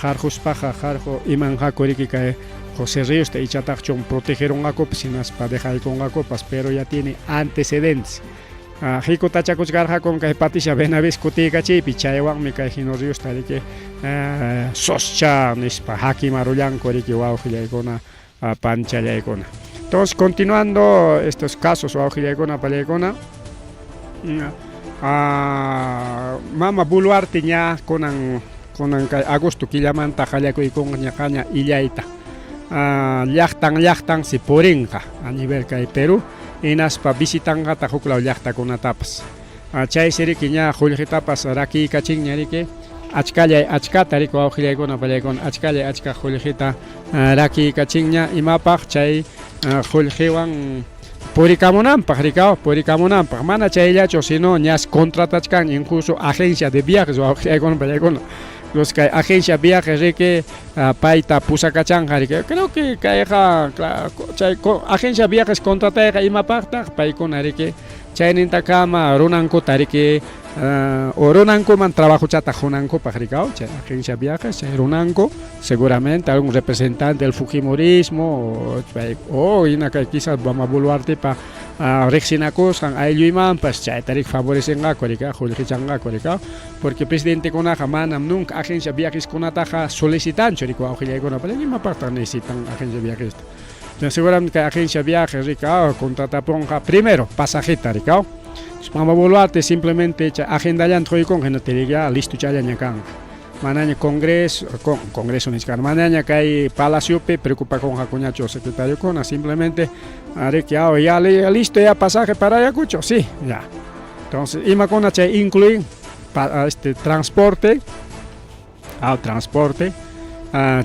harquspaqa harqu imanqaku riki kay José Ríosta ichataqchun protegeronqakupas hinaspa dejaykunqakupas pero ya tiene antecedentes Hikutachakuchkarqakun kay Patricia Benavides kutiykachiypi chaywanmi kay Gino Ríosta riki soscha nispa hakimarullanku riki wawqillaykuna panchallaykuna entonces continuando estos casos wawqillaykuna pallaykuna mama Boluarte ña kunan kay agosto killamanta qallakuykunña illayta llaqtan si purinqa a nivel kay Perú hinaspa visitanqata huklaw llaqtakunatapas chaysi riki ña qullqitapas rakiykachinña riki achkata riki wawqillaykuna pallaykuna achka qullqita rakiykachinña imapaq chay qullqiwan purikamunanpaq rikaw purikamunanpaq mana chayllachu sino ñas contratachkan incluso agencia de viajes wawqillaykuna pallaykuna los kay agencia viajes riki payta pusakachanqa riki creo que kayqa chay agencia viajes contratayqa imapaqtaq paykuna riki chaynintakama runankuta riki o runankuman trabajuchata hunankupaq rikaw chay agencia viajes chay runanku seguramente algún representante del Fujimorismo o hina kay quizás Mama Boluartepa riqsinakusqan aylluymanpas chayta riki favorecenqaku rika qullqichanqaku rika porque presidentekunaqa manam nunca agencia viajeskunataqa solicitanchu riki wawqillaykuna imapaqtaq necesitan agencia viajesta seguramente kay agencia viajes rika contratapunqa primero pasajita rika Mama Boluarte simplemente agendallanta quykunqa hinata riki listo challaña kanqa manaña congreso nisqan manaña kay palaciopi preocupakunqakuñachu secretariokuna simplemente riki ya listo ya pasaje para Ayacucho sí ya entonces imakuna chay incluyen transporte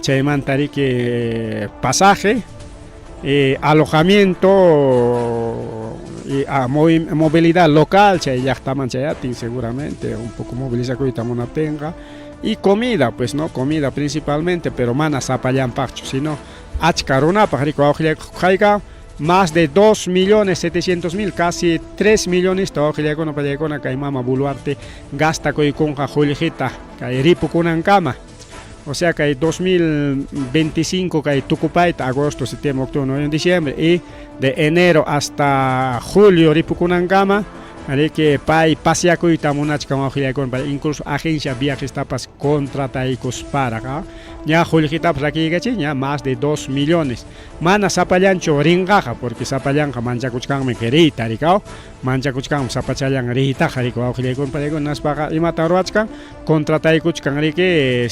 chaymanta riki pasaje alojamiento y movilidad local chay llaqtaman chayatin seguramente un poco movilizakuyta munapenqa y comida pues no comida principalmente pero mana sapallanpaqchu sino achka runapaq riki wawqillayku kayqa más de 2.700.000, casi 3 millones tawajilekuna palekuna kay mama Boluarte gasta koykunqa Julijita kay ripukunan kama. O sea que hay 2025 que hay Tucupayta, agosto, septiembre, octubre, noviembre, diciembre y de enero hasta julio ripukunankama. Así que pay pasiaco y tamunach como incluso agencia viajes tapas contrataicos para acá. Ya Julijita pues aquí ya más de 2 millones. Mana sapallancho ringaja porque sapallanca manchacuchcan me querita ricao. Manchacuchcan sapachayan rita jarico Julijicon para nas paga y mataruachcan contrataicuchcan rique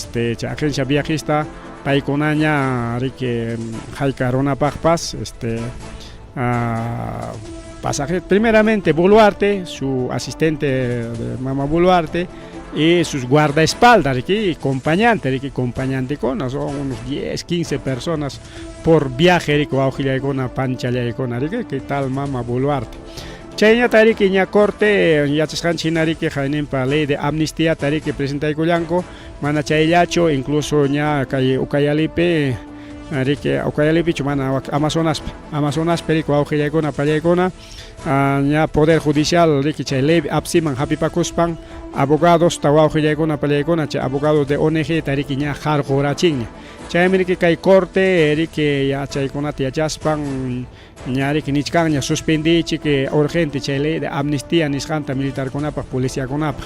agencia viajista pay conaña rique jaicarona pagpas pasaje, primeramente Boluarte, su asistente de Mama Boluarte y sus guardaespaldas, aquí acompañante con son unos 10, 15 personas por viaje, con panchaleicona, que tal Mama Boluarte. Chayña tariki ña corte ya china que jainen para ley de amnistía tariki presenta y cuyanco mana chayllacho incluso ña kay ukayalipe Rike Okayalipi chumana Amazonas perico augilaicona paliaicona ya poder judicial Riki Chayleb Apsiman Hapipakuspan abogados tawaugilaicona paliaicona abogados de ONG tariki ña jargorachin Chaymriki kay corte Riki ya chaykona tiachaspan ña Riki nichkan ña suspendichi que urgente chayley de amnistía nisqanta militar konapa policía konapa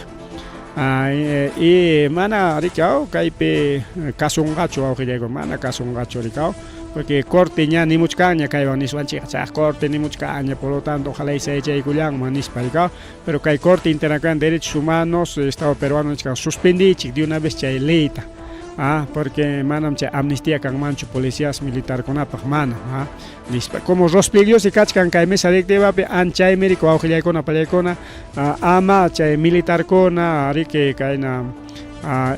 y mana ricao kaipe casungacho augileco mana casungacho ricao porque corte ña ni muchcaña caiba ni suanchi corte ni muchcaña por lo tanto ojalá y se eche y culián manis paricao pero que hay corte interamericano de derechos humanos estado peruano suspendí de una vez chay leita porque manam che amnistía kan mancho policías militar con apagmana como rospilios y kachkan kai mesa directiva pe ancha emérico auxilia con apalekona ama che militar con rike kaina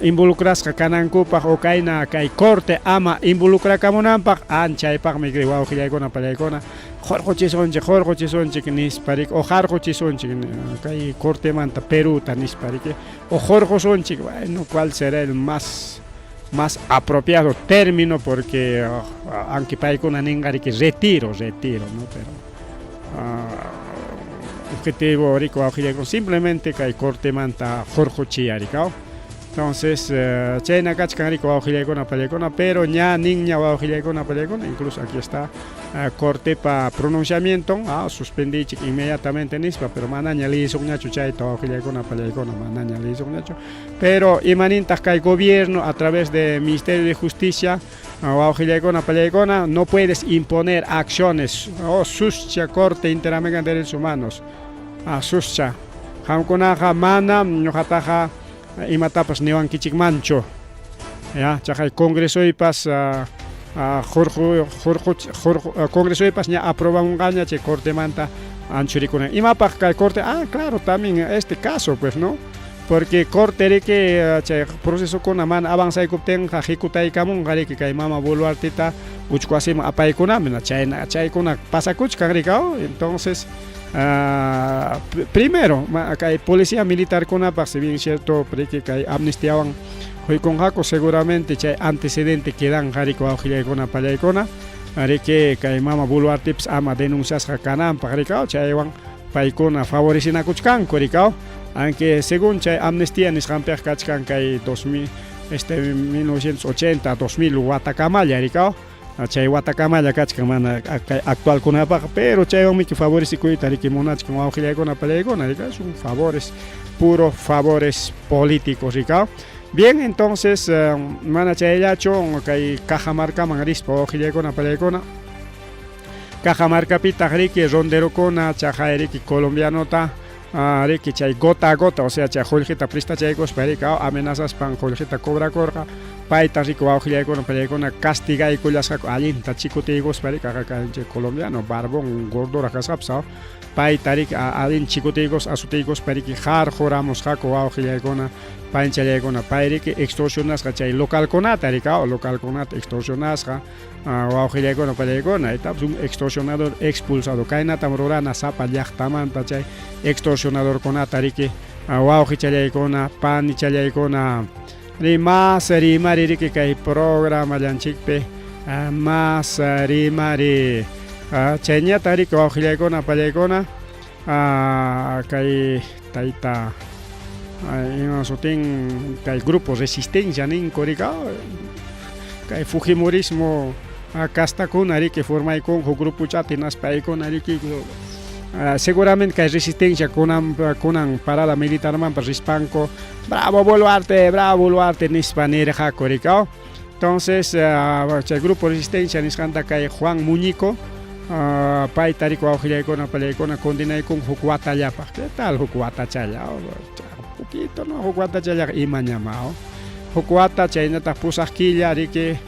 involucras kanan kupa o kaina kai corte ama involucra kamonampa ancha e pag migri auxilia con apalekona jorgo chisonche nis parik o jargo chisonche kai corte manta Perú tanis parik o jorgo sonche bueno cuál será el más apropiado término porque aunque para con nengari que retiro no pero objetivo rico simplemente que hay corte manta Jorge Chiaricao entonces chena kachkan rico augilecona palecona pero ña niña augilecona palecona incluso aquí está corte para pronunciamiento suspendí inmediatamente nispa pero manaña le hizo ñacho chaito augilecona palecona manaña le hizo ñacho pero imanintas que el gobierno a través del Ministerio de Justicia augilecona palecona no puedes imponer acciones suscha corte interamericana de derechos humanos suscha hamkonaja mana ñojataja imatapas newan kichik mancho ya chajay congreso y pas congreso y pas ña aproba un gaña che corte manta anchuricuna imapas kay corte claro también este caso pues no porque corte que proceso con aman avanza y copten jajikutai kamun gari que kay Mama Boluarte ta uchquasim apaykuna mena chaykuna pasakuch kangrikao entonces primero acá hay policía militar con si bien cierto porque hay amnistía hoy con jaco seguramente hay antecedente que dan jarico auxilia con apalaicona haré que Mama Boluarte ama denuncias jacanan para ricao chaywan paicona favorecina cuchcan coricao aunque según chay amnistía ni jamper kachkan que 1980 2000 Guatacamaya ricao chay Guatacamaya kachkan mana actual con pero chay mi que favorece cuita que monach con auxilia con apalaicona son favores puros favores políticos ricao. Bien, entonces mana chayacho que Cajamarca mangarispo auxilia con apalaicona Cajamarca pita que rondero con chajairi que colombiano ta que chay gota a gota o sea chay Julijita presta chay gosperica amenazas pan Julijita cobra corja paita rico auxilia con apalaicona castiga y culas alinta chico te gosperica chay colombiano barbón gordo rakasapsa paita rik alin chico te gos asutegos periki jar joramos jaco auxilia con panchale con pairi que extorsionas chay local conata rica o local conata extorsionas auxilia con apalaicona etap un extorsionador expulsado kaina tamrorana sapa yachtamanta chay extorsionador con atariki auxilia con pan chalai con más rimari que hay programa llanchikpe más rimari chayña tarik wawqillaykuna pallaykuna kay tayta ima sutin kay grupo resistencia ninku rika kay Fujimorismo kastakuna riki formaykun huk grupo chatinaspa paykuna riki seguramente kay resistencia kunan parada militarmanpa rispanku bravo Boluarte nispa nirqaku rika. Entonces chay grupo resistencia nisqanta kay Juan Muñico pay tarik wawqillaykuna pallaykuna kundinaykun huk watallapaq. ¿Qué tal huk watachalla? Poquito no huk watachalla imañama. Huk wata chaynataq pusaq killa riki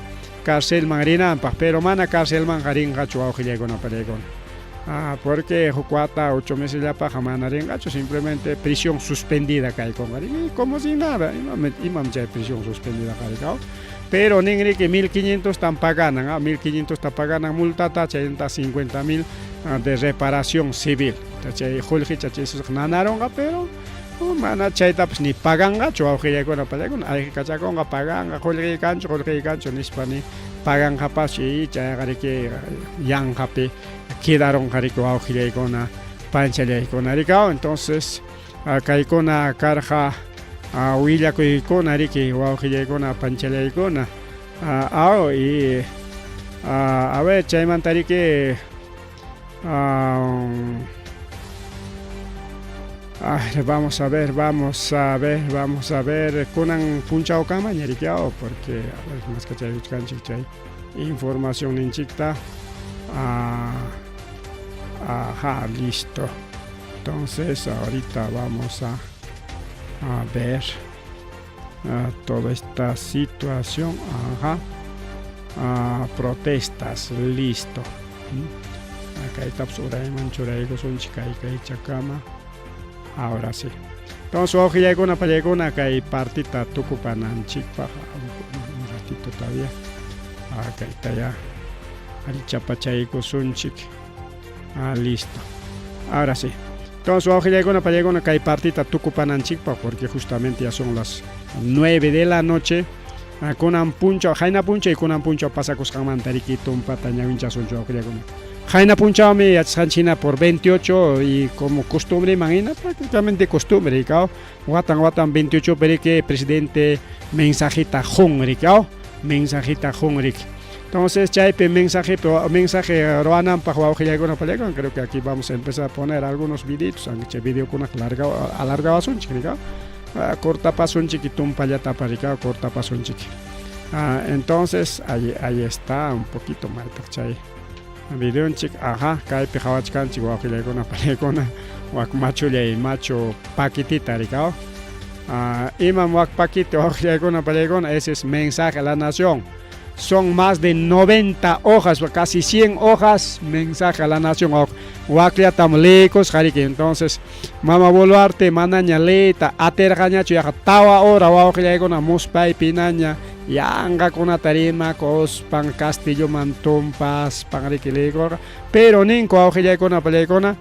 cárcelman rinanpaq, pero mana cárcelman rinqachu wawqillaykuna pallaykuna. Porque huk wata 8 meses llapaqa mana rinqachu, simplemente prisión suspendida kaykun como si nada, imam chay prisión suspendida karikaw. Pero ningri que 1.500 tan paganan, 1.500 tan paganan multata, 50.000 de reparación civil. Chay julji chay nanaronga, pero mana chayta pues ni paganga, chuawqillaykuna pallaykuna, ay kachakonga paganga, julji kancho nispani paganga pachi, chayqariki yanqapi quedaron qariku wawqillaykuna panchallaykuna rikaw. Entonces kaykuna karqa willakuykuna riki wawqillaykuna panchallaykuna y a ver chaymanta riki vamos a ver kunan punchawkama ñarikiaw porque a ver más kachayuchkanchik chay información ninchikta listo. Entonces ahorita vamos a ver toda esta situación. Protestas, listo. Acá está Surayman Churaygo Sunchikay Chakama. Ahora sí. Entonces wawqillaykuna pallaykuna kay partita tukupananchikpaq un ratito todavía. Acá está ya arichapachayku sunchik. Listo. Ahora sí. Entonces wawqillaykuna pallaykuna kay partita tukupananchikpaq porque justamente ya son las 9 de la noche. Kunan punchaw hayna puncha y kunan punchaw pasakusqanmanta riki tumpata ñawinchasunchu wawqillaykuna. Hayna punchawmi yachasqanchina por 28 y como costumbre imagina prácticamente costumbre rikaw. Watan 28 perike presidente mensajita jun rikaw. Mensajita jun rik. Entonces chaype mensaje roananpaq wawqillaykuna pallaykuna. Creo que aquí vamos a empezar a poner algunos videitos, aunque video kunaq alargawasunchik rikaw. Cortapasunchik y tumpallata rikaw cortapasunchik. Entonces ahí está un poquito mal chay videonchik kaypi hawachkanchik wawqillaykuna pallaykuna wak machullay macho paquitita rikaw. Imam wak paquete wawqillaykuna pallaykuna, ese es mensaje a la nación. Son más de 90 hojas, casi 100 hojas, mensaje a la nación. Waklia tam leikos hariki. Entonces, Mama Boluarte manaña leita atergaña chuyaja tawa hora wawqillaykuna muspay pinaña yanga kuna tarima kospan Castillo Mantumpas pangariki leikor. Pero ninko wawqillaykuna pallaykuna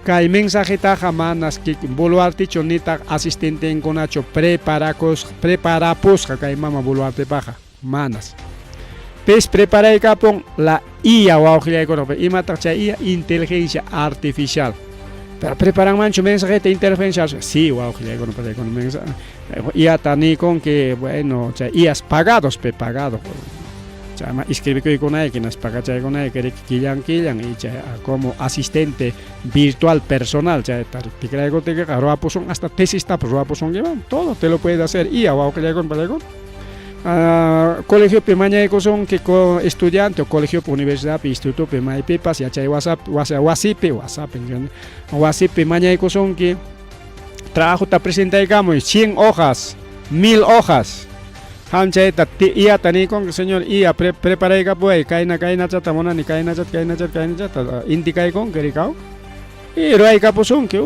kay mensajitaja manas que Boluarte chonita asistente en kunacho preparapusqa kay Mama Boluarte paja manas. Pes preparaykapun la IA wawqillaykuna imataq chay IA inteligencia artificial. Pero preparan mancho mensaje de inteligencia artificial. Sí, wawqillaykuna pallaykuna mensaje. IA tanikon que bueno, chay IAs pagados pagado. Chay escribikuykuna kinas pagachaykunay killan y chay como asistente virtual personal chay tikraykutika ruapusun hasta tesis tapas ruapusun todo te lo puede hacer IA wawqillaykuna pallaykuna. Colegio Pimañayco son que estudiante o colegio universidad instituto Pimaypipas ya chay WhatsApp Pimañayco son que trabajo ta presentamos 100 hojas 1000 hojas hanchay ta ia tani con señor ia preparay ka pues kaina chata monani kaina chata indicay con kerikao y roay ka son que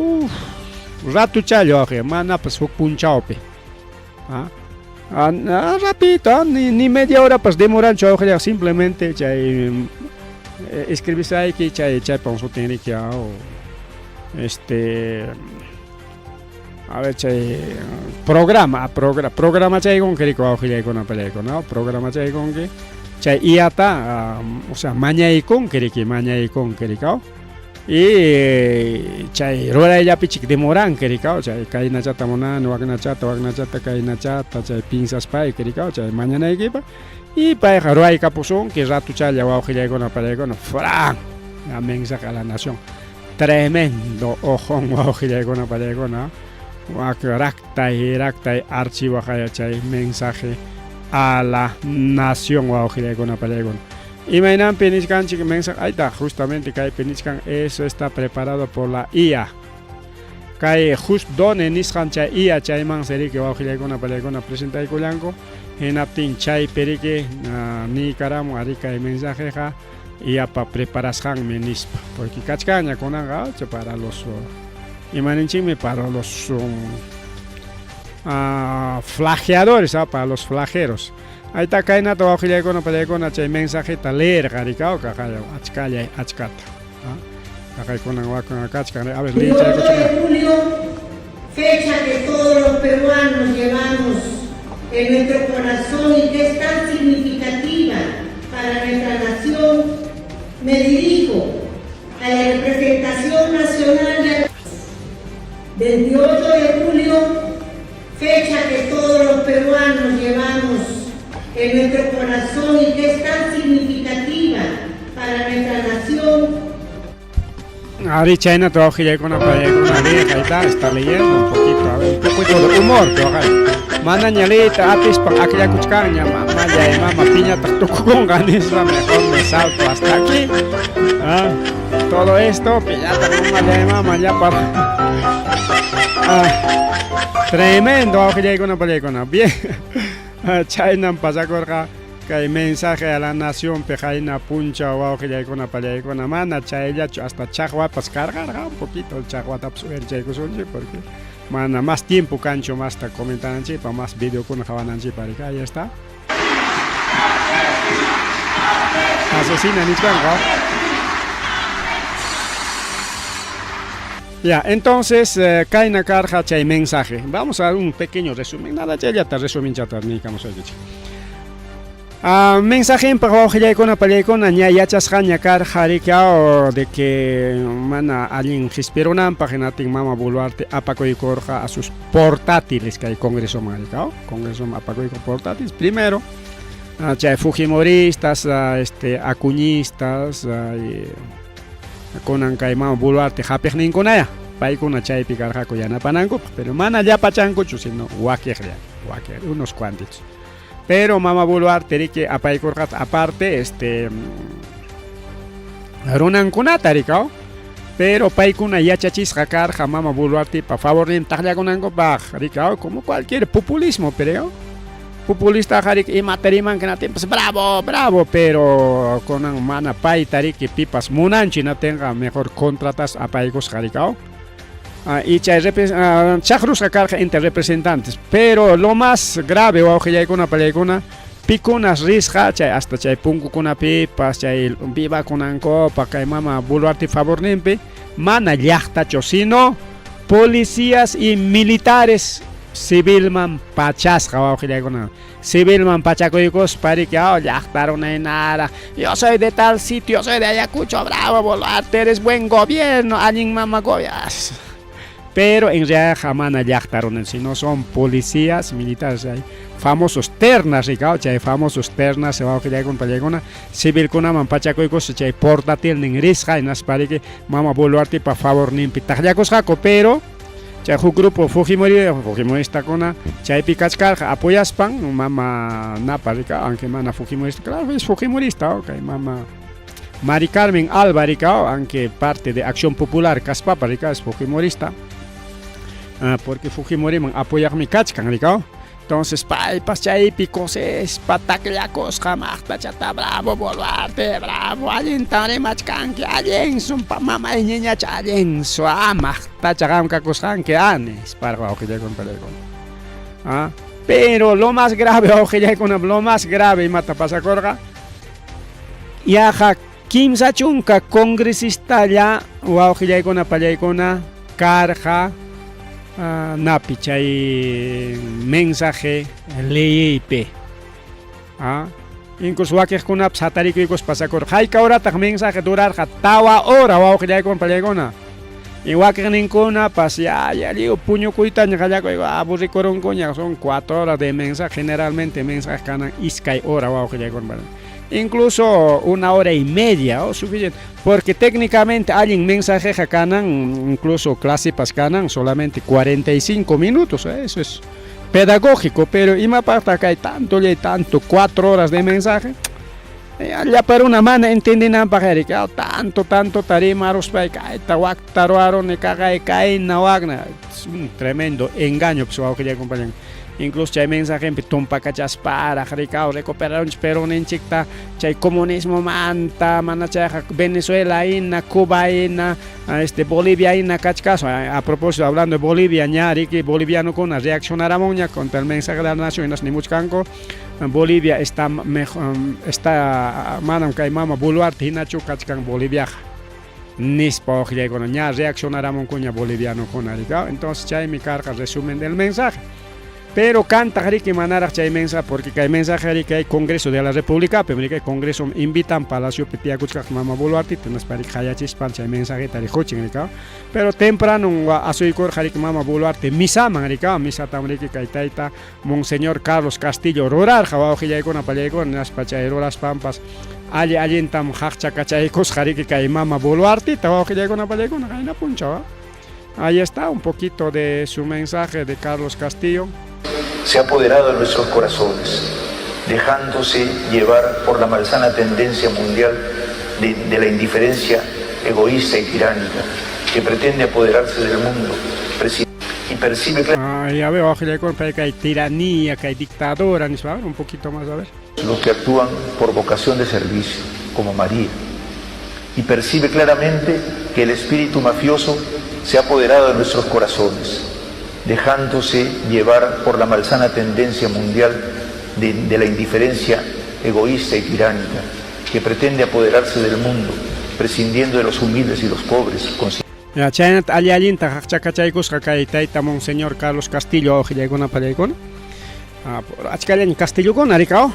rato chayo mana pues punchaupe rapidito, ni media hora pues demoran simplemente escribís ahí que chay ponso tiene que a ver chay programa chay con que rico no programa chay con que chay iata o sea mañaykun kirikaw y chay rurayllapi chik demoran kirikaw chay kaynachata munani waknachata kaynachata chay pinsaspay kirikaw chay mañanaykipa y payqa ruaykapusunki ratuchalla wawqillaykuna palaykuna fran la mensaje a la nación tremendo ojon wawqillaykuna palaykuna raktay archivajaya chay mensaje a la nación wawqillaykuna palaykuna imaynapi niskanchik mensaje ayta justamente kaypi niskan eso está preparado por la IA kay just done niskan chay IA chayman seriki wawqillaykuna palaykuna presentaykullanku hinaptin chay periki ni karamu ari kay mensajeja IA pa preparasqanmi nispa porque kachkaña kunanqa para los imaninchikmi para los flageadores para los flageros ayta kaynata wawqillaykuna palaykuna chay mensajeta leer qarikaw kaqaya achkallay achkata kaqaykunan wakuna kachkan a ver leer 8 de julio, fecha que todos los peruanos llevamos en nuestro corazón y que es tan significativa para nuestra nación, me dirijo a la representación nacional de 28 de julio, fecha que todos los peruanos llevamos en nuestro corazón y que es tan significativa para nuestra nación. Ari China wawqillaykuna palaykuna ayta está leyendo un poquito a ver un poquito de humor mana ñalita apispan akllakuchkanña maya mama piñata tukukunqa nispa mejor me salto hasta aquí todo esto piñata maya mama ya para tremendo wawqillaykuna palaykuna bien chaynan pasakurqa kay mensaje a la nación pejayna puncha wawqillaykuna palaykuna mana chayllachu hasta chaqwapas cargarqa un poquito el chaqwatapas uyarchaykusunchik porque mana más tiempo cancho más ta comentananchikpa más videokuna hawananchikpa rika ahí está asesina niskanqa ya entonces kayna karqa chay mensaje vamos a dar un pequeño resumen nada chayllata resumen chata nikamos ayuchi mensaje en wawqillaykuna palaykuna ña yachasqaña karqa rikao de que mana allin qhispirunanpaq hinatin mama Boluarte apakuykurqa a sus portátiles kay congresoman rikao congresoman apakuykur portátiles primero chay fujimoristas acuñistas kunan kay mama Boluarte hapiqninkunaya paykuna chaypi karqaku yanapanankup pero mana llapachankuchu sino wakiqlla unos cuantitos pero mama Boluarte riki apaykurqata aparte runankunata rikao pero paykuna yachachisqa karqa mama Boluarte pa favornin taqllakunankupaq rikao como cualquier populismo pero populista harik imatariman kanatimpas bravo pero kunan mana payta riki pipas munanchi natenqa mejor contratas apaykusqa rikao y chakrusqa karqa entre representantes pero lo más grave wawqillaykuna palaykuna pikunas risqa chay hasta chay punkukunapipas chay vivakunankupa kay mama Boluarte favorninpi mana llaqtachu sino policías y militares civilman pachasqa wawqillaykuna civilman pachakuykuspa riki llaqtarunay yo soy de tal sitio soy de Ayacucho bravo Boluarte eres buen gobierno allin mama gobierno pero en realidad jamás llaqtarunan sino son policías militares hay famosos ternas rikao chay famosos ternas wawqillaykuna palaykuna civilkunaman pachakuykus chay portátil nin risqa hinaspariki mama Boluarte pa favorninpi taqllakusqaku pero chay huk grupo fujimoristakuna chaypi kachkarqa apoyaspan mama napa rikao aunque mana fujimorista claro es fujimorista okay mama Mari Carmen Alba rikao aunque parte de Acción Popular kaspapa rikao es fujimorista porque Fujimoriman apoyaqmi kachkan rikao entonces paypas chaypi coses patakllakusqa maqtachata bravo Boluarte bravo allinta rimachkanki allin sumpa mamay niñacha allin maqtachaqam kakusqanki nisparqa wawqillaykuna palaykuna pero lo más grave wawqillaykuna lo más grave imata pasakurqa yaqa kimsa chunka congresistalla wawqillaykuna palaykuna karqa napi chay mensaje leypi incluso wakijkuna satarikuykos pasakor hayka horataq mensaje durarqa tawa hora wawqillaykuna pallaykuna y wakijninkuna pas ya liu puñukuyta ñaqallakuy aburrikurunkuña son 4 horas de mensaje generalmente mensaje kanan iskay hora wawqillaykuna incluso 1 hora y media o suficiente porque técnicamente alguien mensaje kanan incluso clase pas kanan solamente 45 minutos eso es pedagógico, pero y más para acá hay tanto 4 horas de mensaje ya para una mano entienden para que tanto tarimaros para que tawak taruaron y cae nawagna es un tremendo engaño pues que ya acompañan incluso hay mensaje en tumpa cachas para recuperar un perón en chicta chay comunismo manta manacha Venezuela ina Cuba ina Bolivia ina cachcaso a propósito hablando de Bolivia ñari que boliviano con reaccionar a moña contra el mensaje de las naciones ni muchcanco Bolivia está mejor está manam kay mama buluarte hinachu cachcan Bolivia nispa ojilla con ña reaccionar a moncuña boliviano con arica entonces chay mi carga resumen del mensaje. Pero canta que manara chay mensaje porque hay mensaje que hay Congreso de la República, pero que hay Congreso invitan Palacio Petiacuchca Mama Boluarte, tenés para que haya chispan chay mensaje tarijoching pero temprano a su icor que Mama Boluarte misa manrica misa tamrique que taita Monseñor Carlos Castillo rural jawao que ya con apalego en las pachaero las pampas allí tam hacha cachaicos que hay Mama Boluarte, jawao que ya con apalego na caina puncha. Ahí está un poquito de su mensaje de Carlos Castillo. Se ha apoderado de nuestros corazones, dejándose llevar por la malsana tendencia mundial de la indiferencia egoísta y tiránica que pretende apoderarse del mundo y percibe ya veo que hay tiranía, que hay dictadura, un poquito más a ver. Los que actúan por vocación de servicio, como María, y percibe claramente que el espíritu mafioso se ha apoderado de nuestros corazones, dejándose llevar por la malsana tendencia mundial de la indiferencia egoísta y tiránica que pretende apoderarse del mundo, prescindiendo de los humildes y los pobres. Ya chaynat allinta hachakachaykus kaytayta Monseñor Carlos Castillo ojillaykuna pallaykuna achkallani Castillo con arikao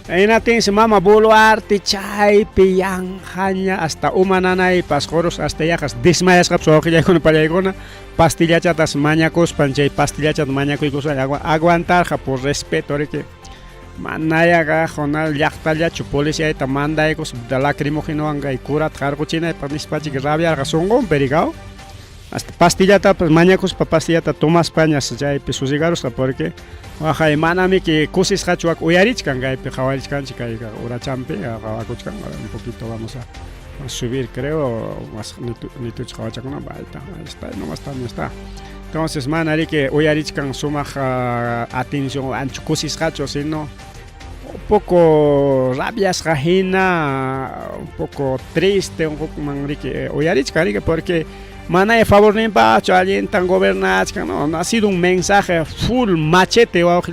Enatense Mama Boluarte chaypi yanjaña hasta umananay pasjoros hasta yajas desmayas kapso ojillaykuna pallaykuna pastillachatas mañacos panchay pastillachat mañacuykos aguantarja por respeto que manayaga jonal llaqtallachu policía eta mandaykos da lacrimógeno angay curat jarquchina panispachi rabia songon perigao hasta pastillata pues mañacos pa pastillata tomas pañas chaypi susigaros porque Ajay manami que kusis hachuak uyarichkan gaypi hawarichkan chikayga urachampi hawakuchkan un poquito vamos a subir creo más ni tu hawachakuna baita está nomás también está entonces manari que uyarichkan sumaj atención ancho kusis hacho sino un poco rabias jajina un poco triste un poco manri que uyarichkan porque Mana a favor ni pacho alguien tan gobernado no ha sido un mensaje full machete o que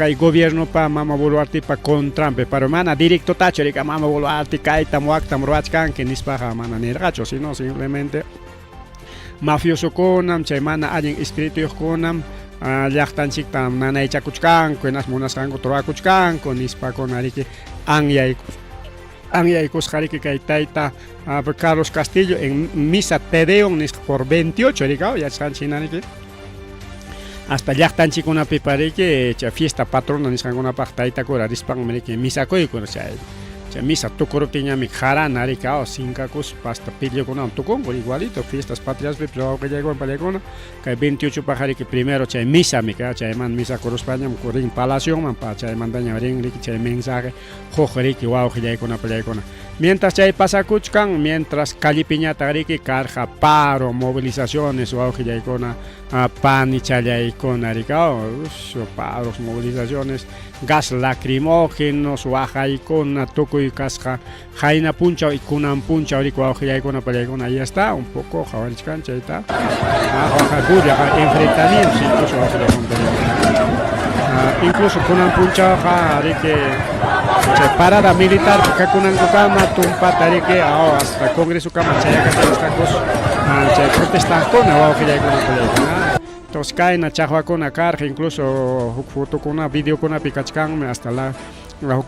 el gobierno para Mama Boluarte para con Trump pero mana directo tacho que Mama Boluarte cae tamuak tamroachkan que ni para mana ni racho sino simplemente mafioso conam chaymana alguien espíritu conam llaqtan chiktam nana echakuchkan con las monas rango troakuchkan con ispa con ariki angyay Angiaicos Jariki Kaitaita Carlos Castillo en misa Tedeum por 28 ya están chinaniki hasta ya están chicos pipariki fiesta patrona ni sangona partaita cora dispang meriki misa koi cora misa tukurupiña mi jara narika o sincacos pasta pillo con un tucón igualito fiestas patrias pero que llegó en Palegona que 28 pajari que primero misa mi que man misa con España con palacio man pa mandaña ring que mensaje jojeri que wow que llegó en Palegona mientras pasa kuchkan mientras calipiña tariki carja paro movilizaciones wow que llegó a pan y chalay con aricao paros movilizaciones gas lacrimógenos baja y con toco y casca jaina puncha y kunan puncha ahorita ya con una ahí está un poco jabalí cancha y está enfrentamientos incluso kunan puncha que parada militar que kunan kama tumpa tarike hasta congreso kama chaya que los tacos protestan con agua que ya con Entonces kaina chahwakuna karqa incluso fotokuna videokuna pikachkanmi hasta la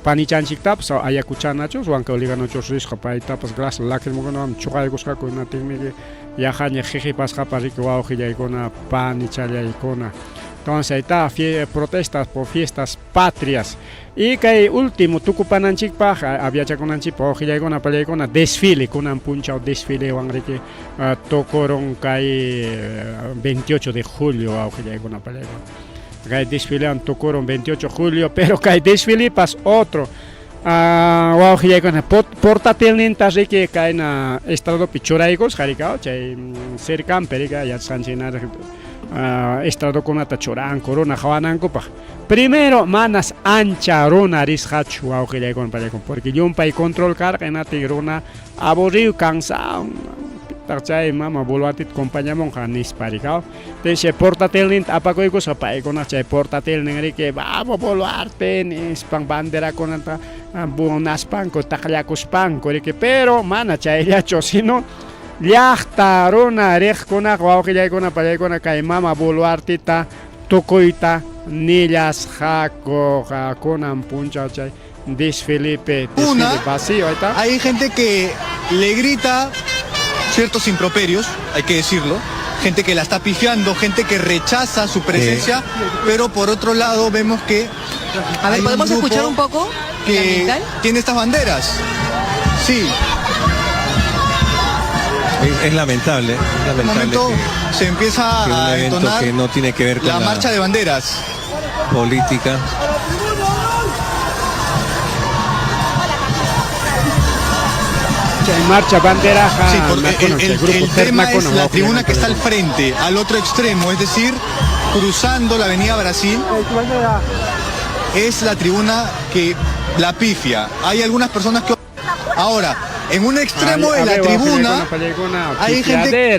panichanchiktapas ayakuchanachus wanka oliganochus risqa paytapas glas lacrimokunawan chuqaykusqakunatinmi yajaña jijipasqapa riki wawqillaykuna panichallaykuna. Entonces ahí está, protestas por fiestas patrias. Y que último, tucupananchikpaj, había chaconanchikpa, ojillaykuna pallaykuna, desfile, kunan punchao desfile, wanriki, tocoron kay 28 de julio, ojillaykuna pallaykuna. Kay desfile tocoron 28 de julio, pero kay desfile pas otro. Ojillaykuna, portatilninta riki kayna estrado pichuraykos, jarikao, chay cercan, perica, ya sanchinar. Estrado kunata choranko runa hawanankupa. Primero manas ancha runa rishachu awqillaykuna pallaykuna porque yumpay control karqa inati runa aburrido cansado chay mama boluatit compañamonqa nisparikao entonces portatilnin apakuykusqa paykuna chay portatilnin riki vamos boluarte nispan banderakunata bunaspanku taqllakuspanku riki pero mana chayllachu sino llaqta runa riqkunaq wawqillaykuna pallaykuna kay mama boluartita tukuyta nillas hakuqa kunan punchaw chay desfile vacío. Ahí está. Hay gente que le grita ciertos improperios, hay que decirlo, gente que la está pifiando, gente que rechaza su presencia, pero por otro lado vemos que a ver, ¿podemos escuchar un poco? Que tiene estas banderas. Sí. Es lamentable. En un momento se empieza a entonar que no tiene que ver con la marcha de banderas. Política. Marcha bandera. Sí, porque el tema es la tribuna que está al frente, al otro extremo, es decir, cruzando la avenida Brasil. Es la tribuna que la pifia. Hay algunas personas que... Ahora, en un extremo de la tribuna hay gente...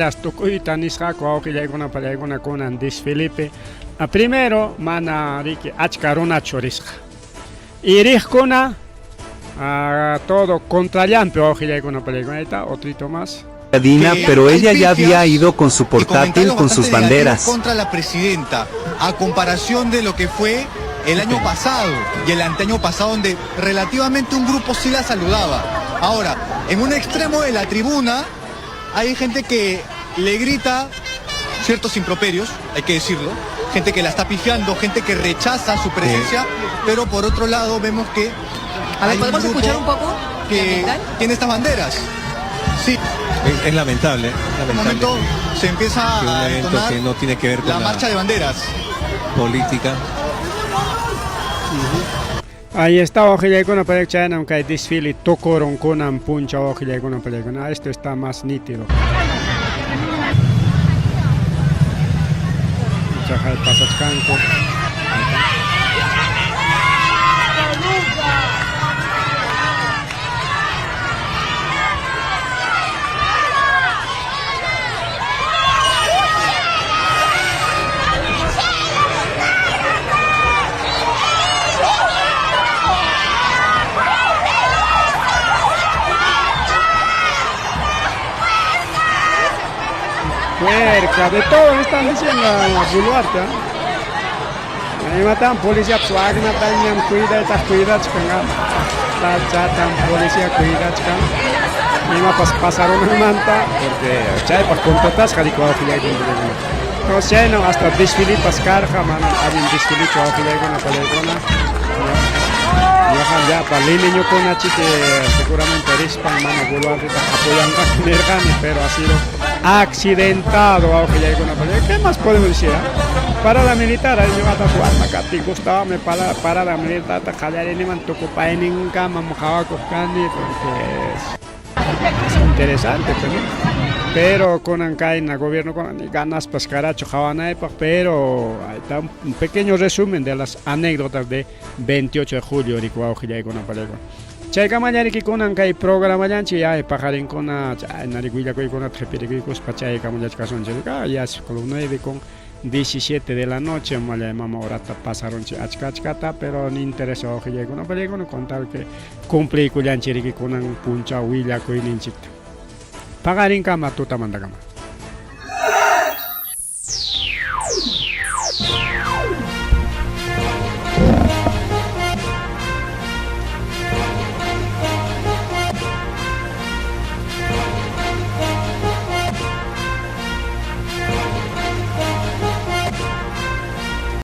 Primero, mana riki achkaruna chorisqa. Y rikuna todo contra llampe ojillaykuna pallaykuna. Ahí está, otrito más. Pero ella ya había ido con su portátil con sus banderas. Contra la presidenta, a comparación de lo que fue el año pasado y el anteaño pasado, donde relativamente un grupo sí la saludaba. Ahora, en un extremo de la tribuna hay gente que le grita ciertos improperios, hay que decirlo, gente que la está pifiando, gente que rechaza su presencia, pero por otro lado vemos que a ver, ¿podemos escuchar un poco? Que tiene estas banderas. Sí. Es lamentable. En un momento se empieza a entonar que no tiene que ver con la marcha de banderas. Política. Ahí está ojillaykuna pallaykuna, aunque hay desfile tocoron kunan puncha ojillaykuna pallaykuna. Esto está más nítido. Chajay pasachkanku. Puerca, de todo están diciendo Boluarte. Ahí matan policía, suagna, también cuida, estas cuidadas con tan policía, cuidadas con. Y me pasaron una manta, porque chay, pues contratas, jalicoa, entonces, no, hasta desfile, pascarja, man, hay un desfile, con la palegona. Ya, para el niño con la chica, seguramente rispan, mano, Boluarte, apoyan a pero ha sido accidentado. ¿Qué más podemos decir? Para la militar, ahí me va a tatuar, Macati, Gustavo, me para la militar, Tajalari, ni Mantocupa, en Inca, Mamujaba, Coscani, porque es interesante también. Pero con Ancaina, gobierno con ganas pascaracho, Javanaipa, pero ahí está un pequeño resumen de las anécdotas de 28 de julio, Ricuao, con Apalego. Chayka mañaniki kunan kay programa yanchi ya pajarin kuna nariguilla koy kuna trepiriguicos pachay kamullachka son chelka ya es con 9:17 de la noche mala mama orata pasaron achkachkata pero ni interesó ojille kuna peligro con tal que cumplí kuyanchiriki kunan puncha huilla koy ninchita pagarin kama tuta mandakama